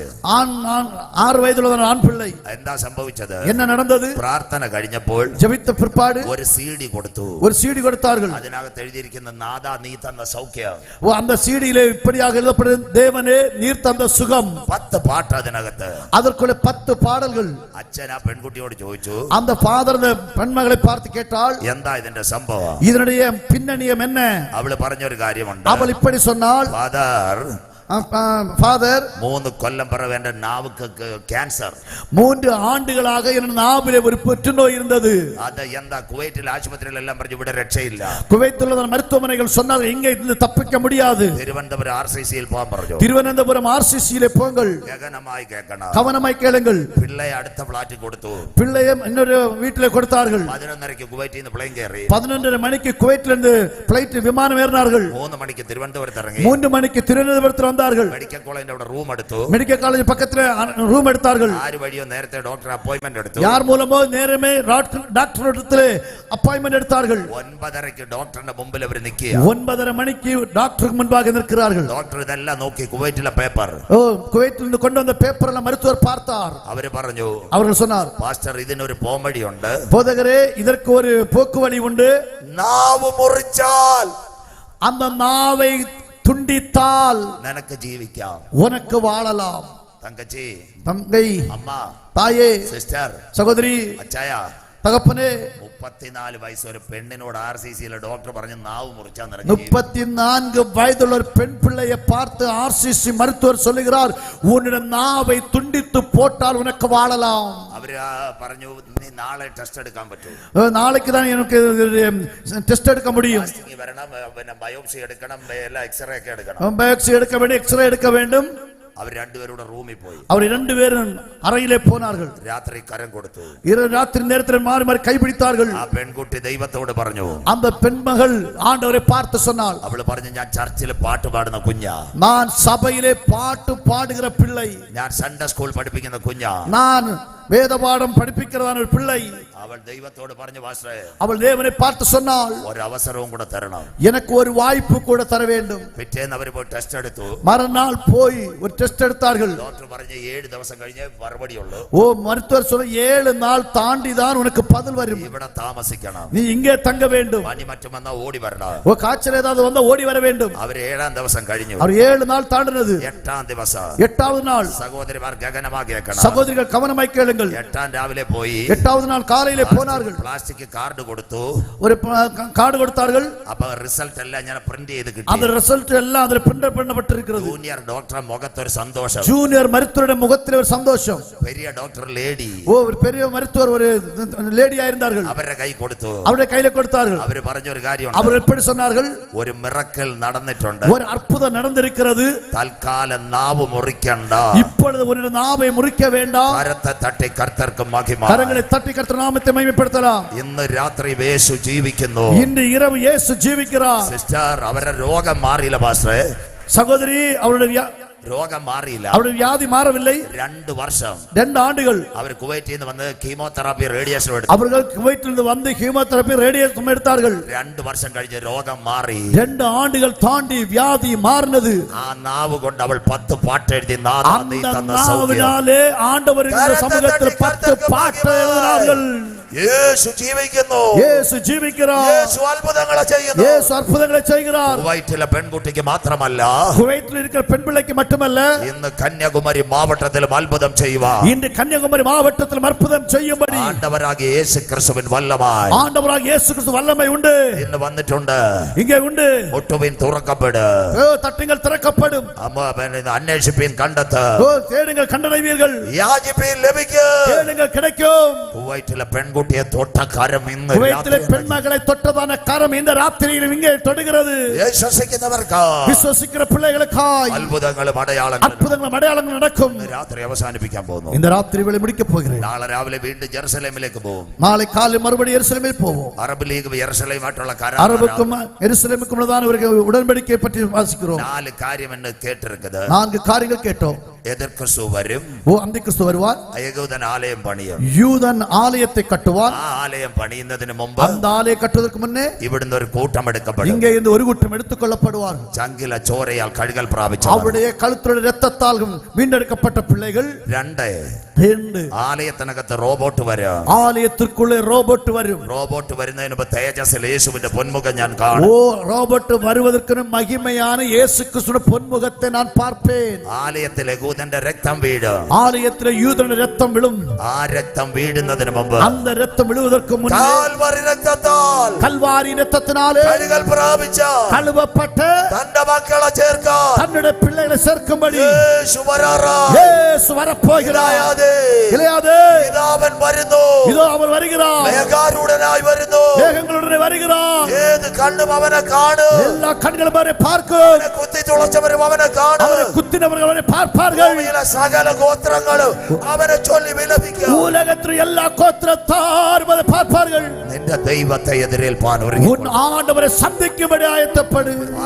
6 വയதுള്ള ஆண் பிள்ளை. എന്താ സംഭവിച്ചത്? என்ன நடந்தது? പ്രാർത്ഥന കഴിഞ്ഞപ്പോൾ ஜெபித்த பிற்பாடு ഒരു സീഡി കൊടുത്തു. ஒரு சீடி கொடுத்தார்கள். അതിനകത്ത് എഴുതിയിരിക്കുന്ന നാദാ നീ തന്ന സൗഖ്യം. அந்த சீடியிலே இப்படியாக எழுதப்பட்டது, தேவனே நீர் தந்த சுகம். 10 പാട്ട് അതിനകത്ത്. அதற்குள்ள 10 பாடல்கள். അച്ഛൻ ആ പെൺകുട്ടിയോട് ചോദിച്ചു, அந்த ஃபாதர் அந்த பெண்மகளை பார்த்து கேட்டால், എന്താ ഇതിന്റെ സംഭവം? இதனுடைய பின்னணியம் என்ன? അവള് പറഞ്ഞൊരു കാര്യമുണ്ട്. அவள் இப்படி சொன்னால், ഫാദർ, ஃபாதர் 3 கொல்லம் பிறகு என்ற நாவுக்கு கேன்சர் 3 ஆண்டுகளாக என் நாவிலே ஒரு புற்றுநோய் இருந்தது. அத எந்த குவைத்தில் ஆஸ்பத்திரியில் எல்லாம் பறிச்சு விட ரட்சை இல்ல. குவைத்தில் உள்ள மருத்துவமனைகள் சொன்னார்கள் இங்கே இருந்து தப்பிக்க முடியாது. திருவனந்தபுரம் ஆர்சிசியில் போக പറഞ്ഞു. திருவனந்தபுரம் ஆர்சிசியிலே போங்கள். கவனமாய் கேட்கணும். கவனமாய் கேளுங்கள். பிள்ளை அடுத்த பிளாட் கொடுத்து பிள்ளையை இன்னொரு வீட்டிலே கொடுத்தார்கள். 11:30க்கு குவைத்தில் இருந்து பிளைன் ஏறி 11:30 மணிக்கு குவைத்தில் இருந்து பிளைட் விமானம் ஏறினார்கள். 3 மணிக்கு திருவனந்தபுரத்தில் இறங்கி 3 மணிக்கு திருவனந்தபுரத்தில் வந்தார்கள். மெடிக்கல் காலேஜோட ரூம் எடுத்து மெடிக்கல் காலேஜ் பக்கத்துல ரூம் எடுத்தார்கள். யார் வழியோ நேரத்தை டாக்டர் அப்பாயின்மென்ட் எடுத்து யார் மூலமோ நேரமே டாக்டர் இடத்திலே அப்பாயின்மென்ட் எடுத்தார்கள். 9:30க்கு டாக்டர் முன்பில் அவர் நிக்கி 9:30 மணிக்கு டாக்டருக்கு முன்பாக நிற்கிறார்கள். டாக்டர் இதெல்லாம் நோக்கி குவைட்டில பேப்பர் குவைத்தில் இருந்து கொண்டு வந்த பேப்பர் எல்லாம் மருத்துவர் பார்த்தார். அவர் പറഞ്ഞു அவர்கள் சொன்னார் பாஸ்டர் ഇതിനൊരു പോംവഴി ഉണ്ട്. போதகரே இதற்கு ஒரு போக்கு வழி உண்டு. നാവ് മുറിച്ചാൽ அந்த நாவை துண்டித்தால் നിനക്ക് ജീവിക്കാം உனக்கு வாழலாம். തങ്കച്ചി தங்கை അമ്മ தாயே സിസ്റ്റർ சகோதரி അച്ചായ தகப்பனே 34 വയസ്സ് ഒരു പെണ്ണിനോട് ആർസിസിയിലെ ഡോക്ടർ പറഞ്ഞു നാവ് മുറിച്ചാൽ 34 வயதுள்ள ஒரு பெண் பிள்ளையை பார்த்து ஆர்சிசி மருத்துவர் சொல்லுகிறார் உன்னுடைய நாவை துண்டித்து போட்டால் உனக்கு வாழலாம். അവര് പറഞ്ഞു നീ നാളെ ടെസ്റ്റ് എടുക്കാൻ പറ്റും. நாளைக்கு தான் எனக்கு டெஸ்ட் எடுக்க முடியும். വരണം പിന്നെ ബയോപ്സി എടുക്കണം എല്ലാം എക്സ്റേ ഒക്കെ എടുക്കണം. பயோப்சி எடுக்க வேண்டும் எக்ஸ்ரே எடுக்க வேண்டும். അവർ രണ്ടുപേരുടെ റൂമിൽ പോയി. அவர் 2 பேரும் அறையிலே போனார்கள். രാത്രി കരം കൊടുത്തു. ராத்திரி நேரத்தில் மாறி மாறி கைப்பிடித்தார்கள். ആ പെൺകുട്ടി ദൈവത്തോട് പറഞ്ഞു. அந்த பெண்மகள் ஆண்டவரை பார்த்து சொன்னாள். അവള് പറഞ്ഞു ഞാൻ ചർച്ചിൽ പാട്ട് പാടുന്ന കുഞ്ഞാ. நான் சபையிலே பாட்டு பாடுகிற பிள்ளை. ഞാൻ സൺഡേ സ്കൂൾ പഠിപ്പിക്കുന്ന കുഞ്ഞാ. நான் வேத பாடம் படிப்பிக்கிறதான ஒரு பிள்ளை. അവൾ ദൈവത്തോട് പറഞ്ഞു പാസ്റ്ററേ அவள் தேவனை பார்த்து சொன்னாள் ഒരു അവസരവും കൂടെ തരണം. எனக்கு ஒரு வாய்ப்பு கூட தர வேண்டும். പിറ്റേന്ന് അവർ പോയി ടെസ്റ്റ് എടുത്തു. மறுநாள் போய் ஒரு டெஸ்ட் எடுத்தார்கள். ഡോക്ടർ പറഞ്ഞു 7 ദിവസം കഴിഞ്ഞേ മറുപടി ഉള്ളൂ. மருத்துவர் சொல்ல 7 நாள் தாண்டி தான் உனக்கு பதில் வரும். ഇവിടെ താമസിക്കണം. நீ இங்கே தங்க வேண்டும். പനി മറ്റും വന്നാ ഓടി വരണം. காய்ச்சல் ஏதாவது வந்தா ஓடி வர வேண்டும். അവർ 7ാം ദിവസം കഴിഞ്ഞു. அவர் 7 நாள் தாண்டினது. 8ാം ദിവസം 8வது நாள் സഹോദരിമാർ ഗഗനമായി കേൾക്കണം. சகோதரிகள் கவனமாய் கேளுங்கள். 8ാം രാവിലെ പോയി 8வது நாள் காலையிலே போனார்கள். പ്ലാസ്റ്റിക് കാർഡ് കൊടുത്തു. ஒரு கார்டு கொடுத்தார்கள். அப்ப ரிசல்ட் எல்லாம் ഞാൻ പ്രിന്റ് ചെയ്ത് കിട്ടി. அந்த ரிசல்ட் எல்லாம் அதில் பிரிண்ட் பண்ணப்பட்டிருக்கிறது. ജൂനിയർ ഡോക്ടർ മുഖത്തൊരു സന്തോഷം. ஜூனியர் மருத்துவருடைய முகத்தில் ஒரு சந்தோஷம். பெரிய டாக்டர் லேடி ஒரு பெரிய மருத்துவர் ஒரு லேடியா இருந்தார்கள். അവരുടെ കൈ കൊടുത്തു. அவருடைய கையில கொடுத்தார்கள். അവർ പറഞ്ഞ ഒരു കാര്യമുണ്ട്. அவர் எப்படி சொன்னார்கள் ഒരു മിറക്കൽ നടന്നിട്ടുണ്ട്. ஒரு அற்புதம் நடந்திருக்கிறது. തൽക്കാലം നാവ് മുറിക്കണ്ട. இப்பொழுது ஒரு நாவை முறிக்க வேண்டாம். കരത്തെ തട്ടി കർത്തർക്ക് മഹിമ. கரங்களை தட்டி கர்த்தர் நாமத்தை மகிமைப்படுத்தலாம். ഇന്ന് രാത്രി യേശു ജീവിക്കുന്നു. இன்று இரவு இயேசு ஜீவிக்கிறார். സിസ്റ്റർ അവരുടെ രോഗം മാറിയില്ല പാസ്റ്ററെ. சகோதரி அவருடைய രോഗം മാറിയില്ല. அவருடைய வியாதி மாறவில்லை. 2 வருஷம் 2 ஆண்டுகள் അവർ കുവൈറ്റിൽ നിന്ന് വന്ന് കീമോതെറാപ്പി റേഡിയേഷൻ എടുത്തു. அவர்கள் குவைத்திலிருந்து வந்து கீமோதெரபி ரேடியேஷன் எடுத்தார்கள். 2 വർഷം കഴിഞ്ഞ് രോഗം മാറി. 2 ஆண்டுகள் தாண்டி வியாதி மாறினது. ആ നാവ് കൊണ്ട് അവൾ 10 പാട്ട് എഴുതി. നാഥാ നീ அந்த തന്ന സൗഖ്യം. நாவினாலே ஆண்டவர் இந்த சமூகத்தில் 10 பாட்டு எழுதினார்கள். യേശു ജീവിക്കുന്നു. இயேசு ஜீவிக்கிறார். യേശു അത്ഭുതങ്ങളെ ചെയ്യുന്നു. இயேசு அற்புதங்களை செய்கிறார். കുവൈറ്റിലെ പെൺകുട്ടിക്ക് മാത്രമല്ല, குவைத்தில் இருக்கிற பெண் பிள்ளைக்கு மட்டுமல்ல, ഇന്ന് കന്യാകുമാരി മാവട്ടത്തിലും അത്ഭുതം ചെയ്യുവാൻ இன்று கன்னியாகுமரி மாவட்டத்தில் அற்புதம் செய்யும்படி ആണ്ടവരാകിയ യേശു ക്രിസ്തുവിൻ വല്ലമായി ஆண்டவராகிய இயேசு கிறிஸ்து வல்லமை உண்டு. ഇന്ന് വന്നിട്ടുണ്ട്. இங்கே உண்டு. ഒട്ടുവിൻ തുറക്കപ്പെട്. தட்டுங்கள் திறக்கப்படும். അന്വേഷിപ്പീൻ കണ്ടെത്ത്. தேடுங்கள் கண்டடைவீர்கள். യാചിപ്പീൻ ലഭിക്കും. தேடுங்கள் கிடைக்கும். കുവൈറ്റിലെ പെൺകുട്ടിയെ തൊട്ട കരം ഇന്ന് குவைத்திலே பெண் மகளை தொட்டதான கரம் இந்த ராத்திரியில் இங்கே தொடுகிறது. വിശ്വസിക്കുന്നവർക്ക്, விசுவாசிக்கிற பிள்ளைகளுக்காய் അത്ഭുതങ്ങളും അടയാളങ്ങളും அற்புதங்களும் அடையாளங்களும் நடக்கும். രാത്രി അവസാനിപ്പിക്കാൻ പോകുന്നു. இந்த ராத்திரி வேளை முடிக்க போகிறேன். നാളെ രാവിലെ വീണ്ടും ജെറുസലേമിലേക്ക് പോകും. நாளை காலை மறுபடியும் எருசலேமில் போவோம். അറബ് ലീഗ് യെരുസലേമായിട്ടുള്ള அரபுக்கும் எருசலேமுக்கும் உள்ளதான ஒரு உடன்படிக்கை பற்றி வாசிக்கிறோம். 4 കാര്യം എന്ന് കേട്ടിരിക്കുന്നത്. 4 காரியங்கள் கேட்டோம். എതിർ ക്രിസ്തു വരും. அந்திகிறிஸ்து வருவார். യഹൂദൻ ആലയം പണിയും. யூதன் ஆலயத்தை கட்டுவார். ആ ആലയം പണിയുന്നതിന് മുമ്പ് அந்த ആലയം കട്ടുவதற்கு മുന്നേ ഇവിടുന്ന് ഒരു കൂട്ടം എടുക്കപ്പെടും. இங்கே இருந்து ஒரு கூட்டம் எடுத்துக்கொள்ளப்படுவார்கள். ചങ്കില ചോരയാൽ കഴുകൽ പ്രാപിച്ചു. அவருடைய கழுத்துடைய இரத்தத்தால் வீண்டெடுக்கப்பட்ட பிள்ளைகள். 2 ഉണ്ട്. ആലയത്തിനകത്ത് റോബോട്ട് വരും. ആലയത്തിற்குள்ளே റോബോട്ട് വരും. റോബോട്ട് വരുന്നതിന് മുമ്പ് തേജസ്സിൽ യേശുവിന്റെ പൊന്മുഖം ഞാൻ കാണും. ഓ റോബോട്ട് വരുவதற்கு மகிமையான இயேசு கிறிஸ்துவின் பொன்முகத்தை நான் பார்ப்பேன். ആലയത്തിൽ യഹൂദന്റെ രക്തം വീഴും. ആലയത്തിലെ യൂദന്റെ രക്തം വീഴും. ആ രക്തം വീഴുന്നതിന് മുമ്പ് அந்த രക്തം വീഴുவதற்கு മുന്നേ കാൽവരി രക്തത്താൽ കൽവാരി രക്തത്തിനാലെ കഴുകൽ പ്രാപിച്ച കഴുവപ്പെട്ട് തന്റെ മക്കളെ ചേർക്കാൻ തന്റെ പിള്ളകളെ ചേർക്കുമ്പടി യേശു വരാറാ. യേശു വരപ്പോகிறார். ഇലയാതെ ഇതാ അവൻ വരുന്നു. ഇതോ അവൻ വരുகிறார். മേഘാരൂഢനായി വരുന്നു. മേഘങ്ങളുടെ വരുகிறார். ഏത് കണ്ണും അവനെ കാണും. എല്ലാ കണ്ണുകളും അവനെ பார்க்கும். അവനെ കുത്തി തുളച്ചവരും അവനെ കാണും. അവനെ കുത്തിനവர்கள் അവനെ பார்ப்பார்கள். ഭൂമിയിലെ സകല ഗോത്രങ്ങളും അവനെ ചൊല്ലി വിലപിക്കും. உலகத்தில் எல்லா கோத்திரத்தாரும் அதை பார்ப்பார்கள். നിന്റെ ദൈവത്തെ എതിരേൽപ്പാൻ உன் ஆண்டவரை சந்திக்கும்படி ஆயத்தப்படு.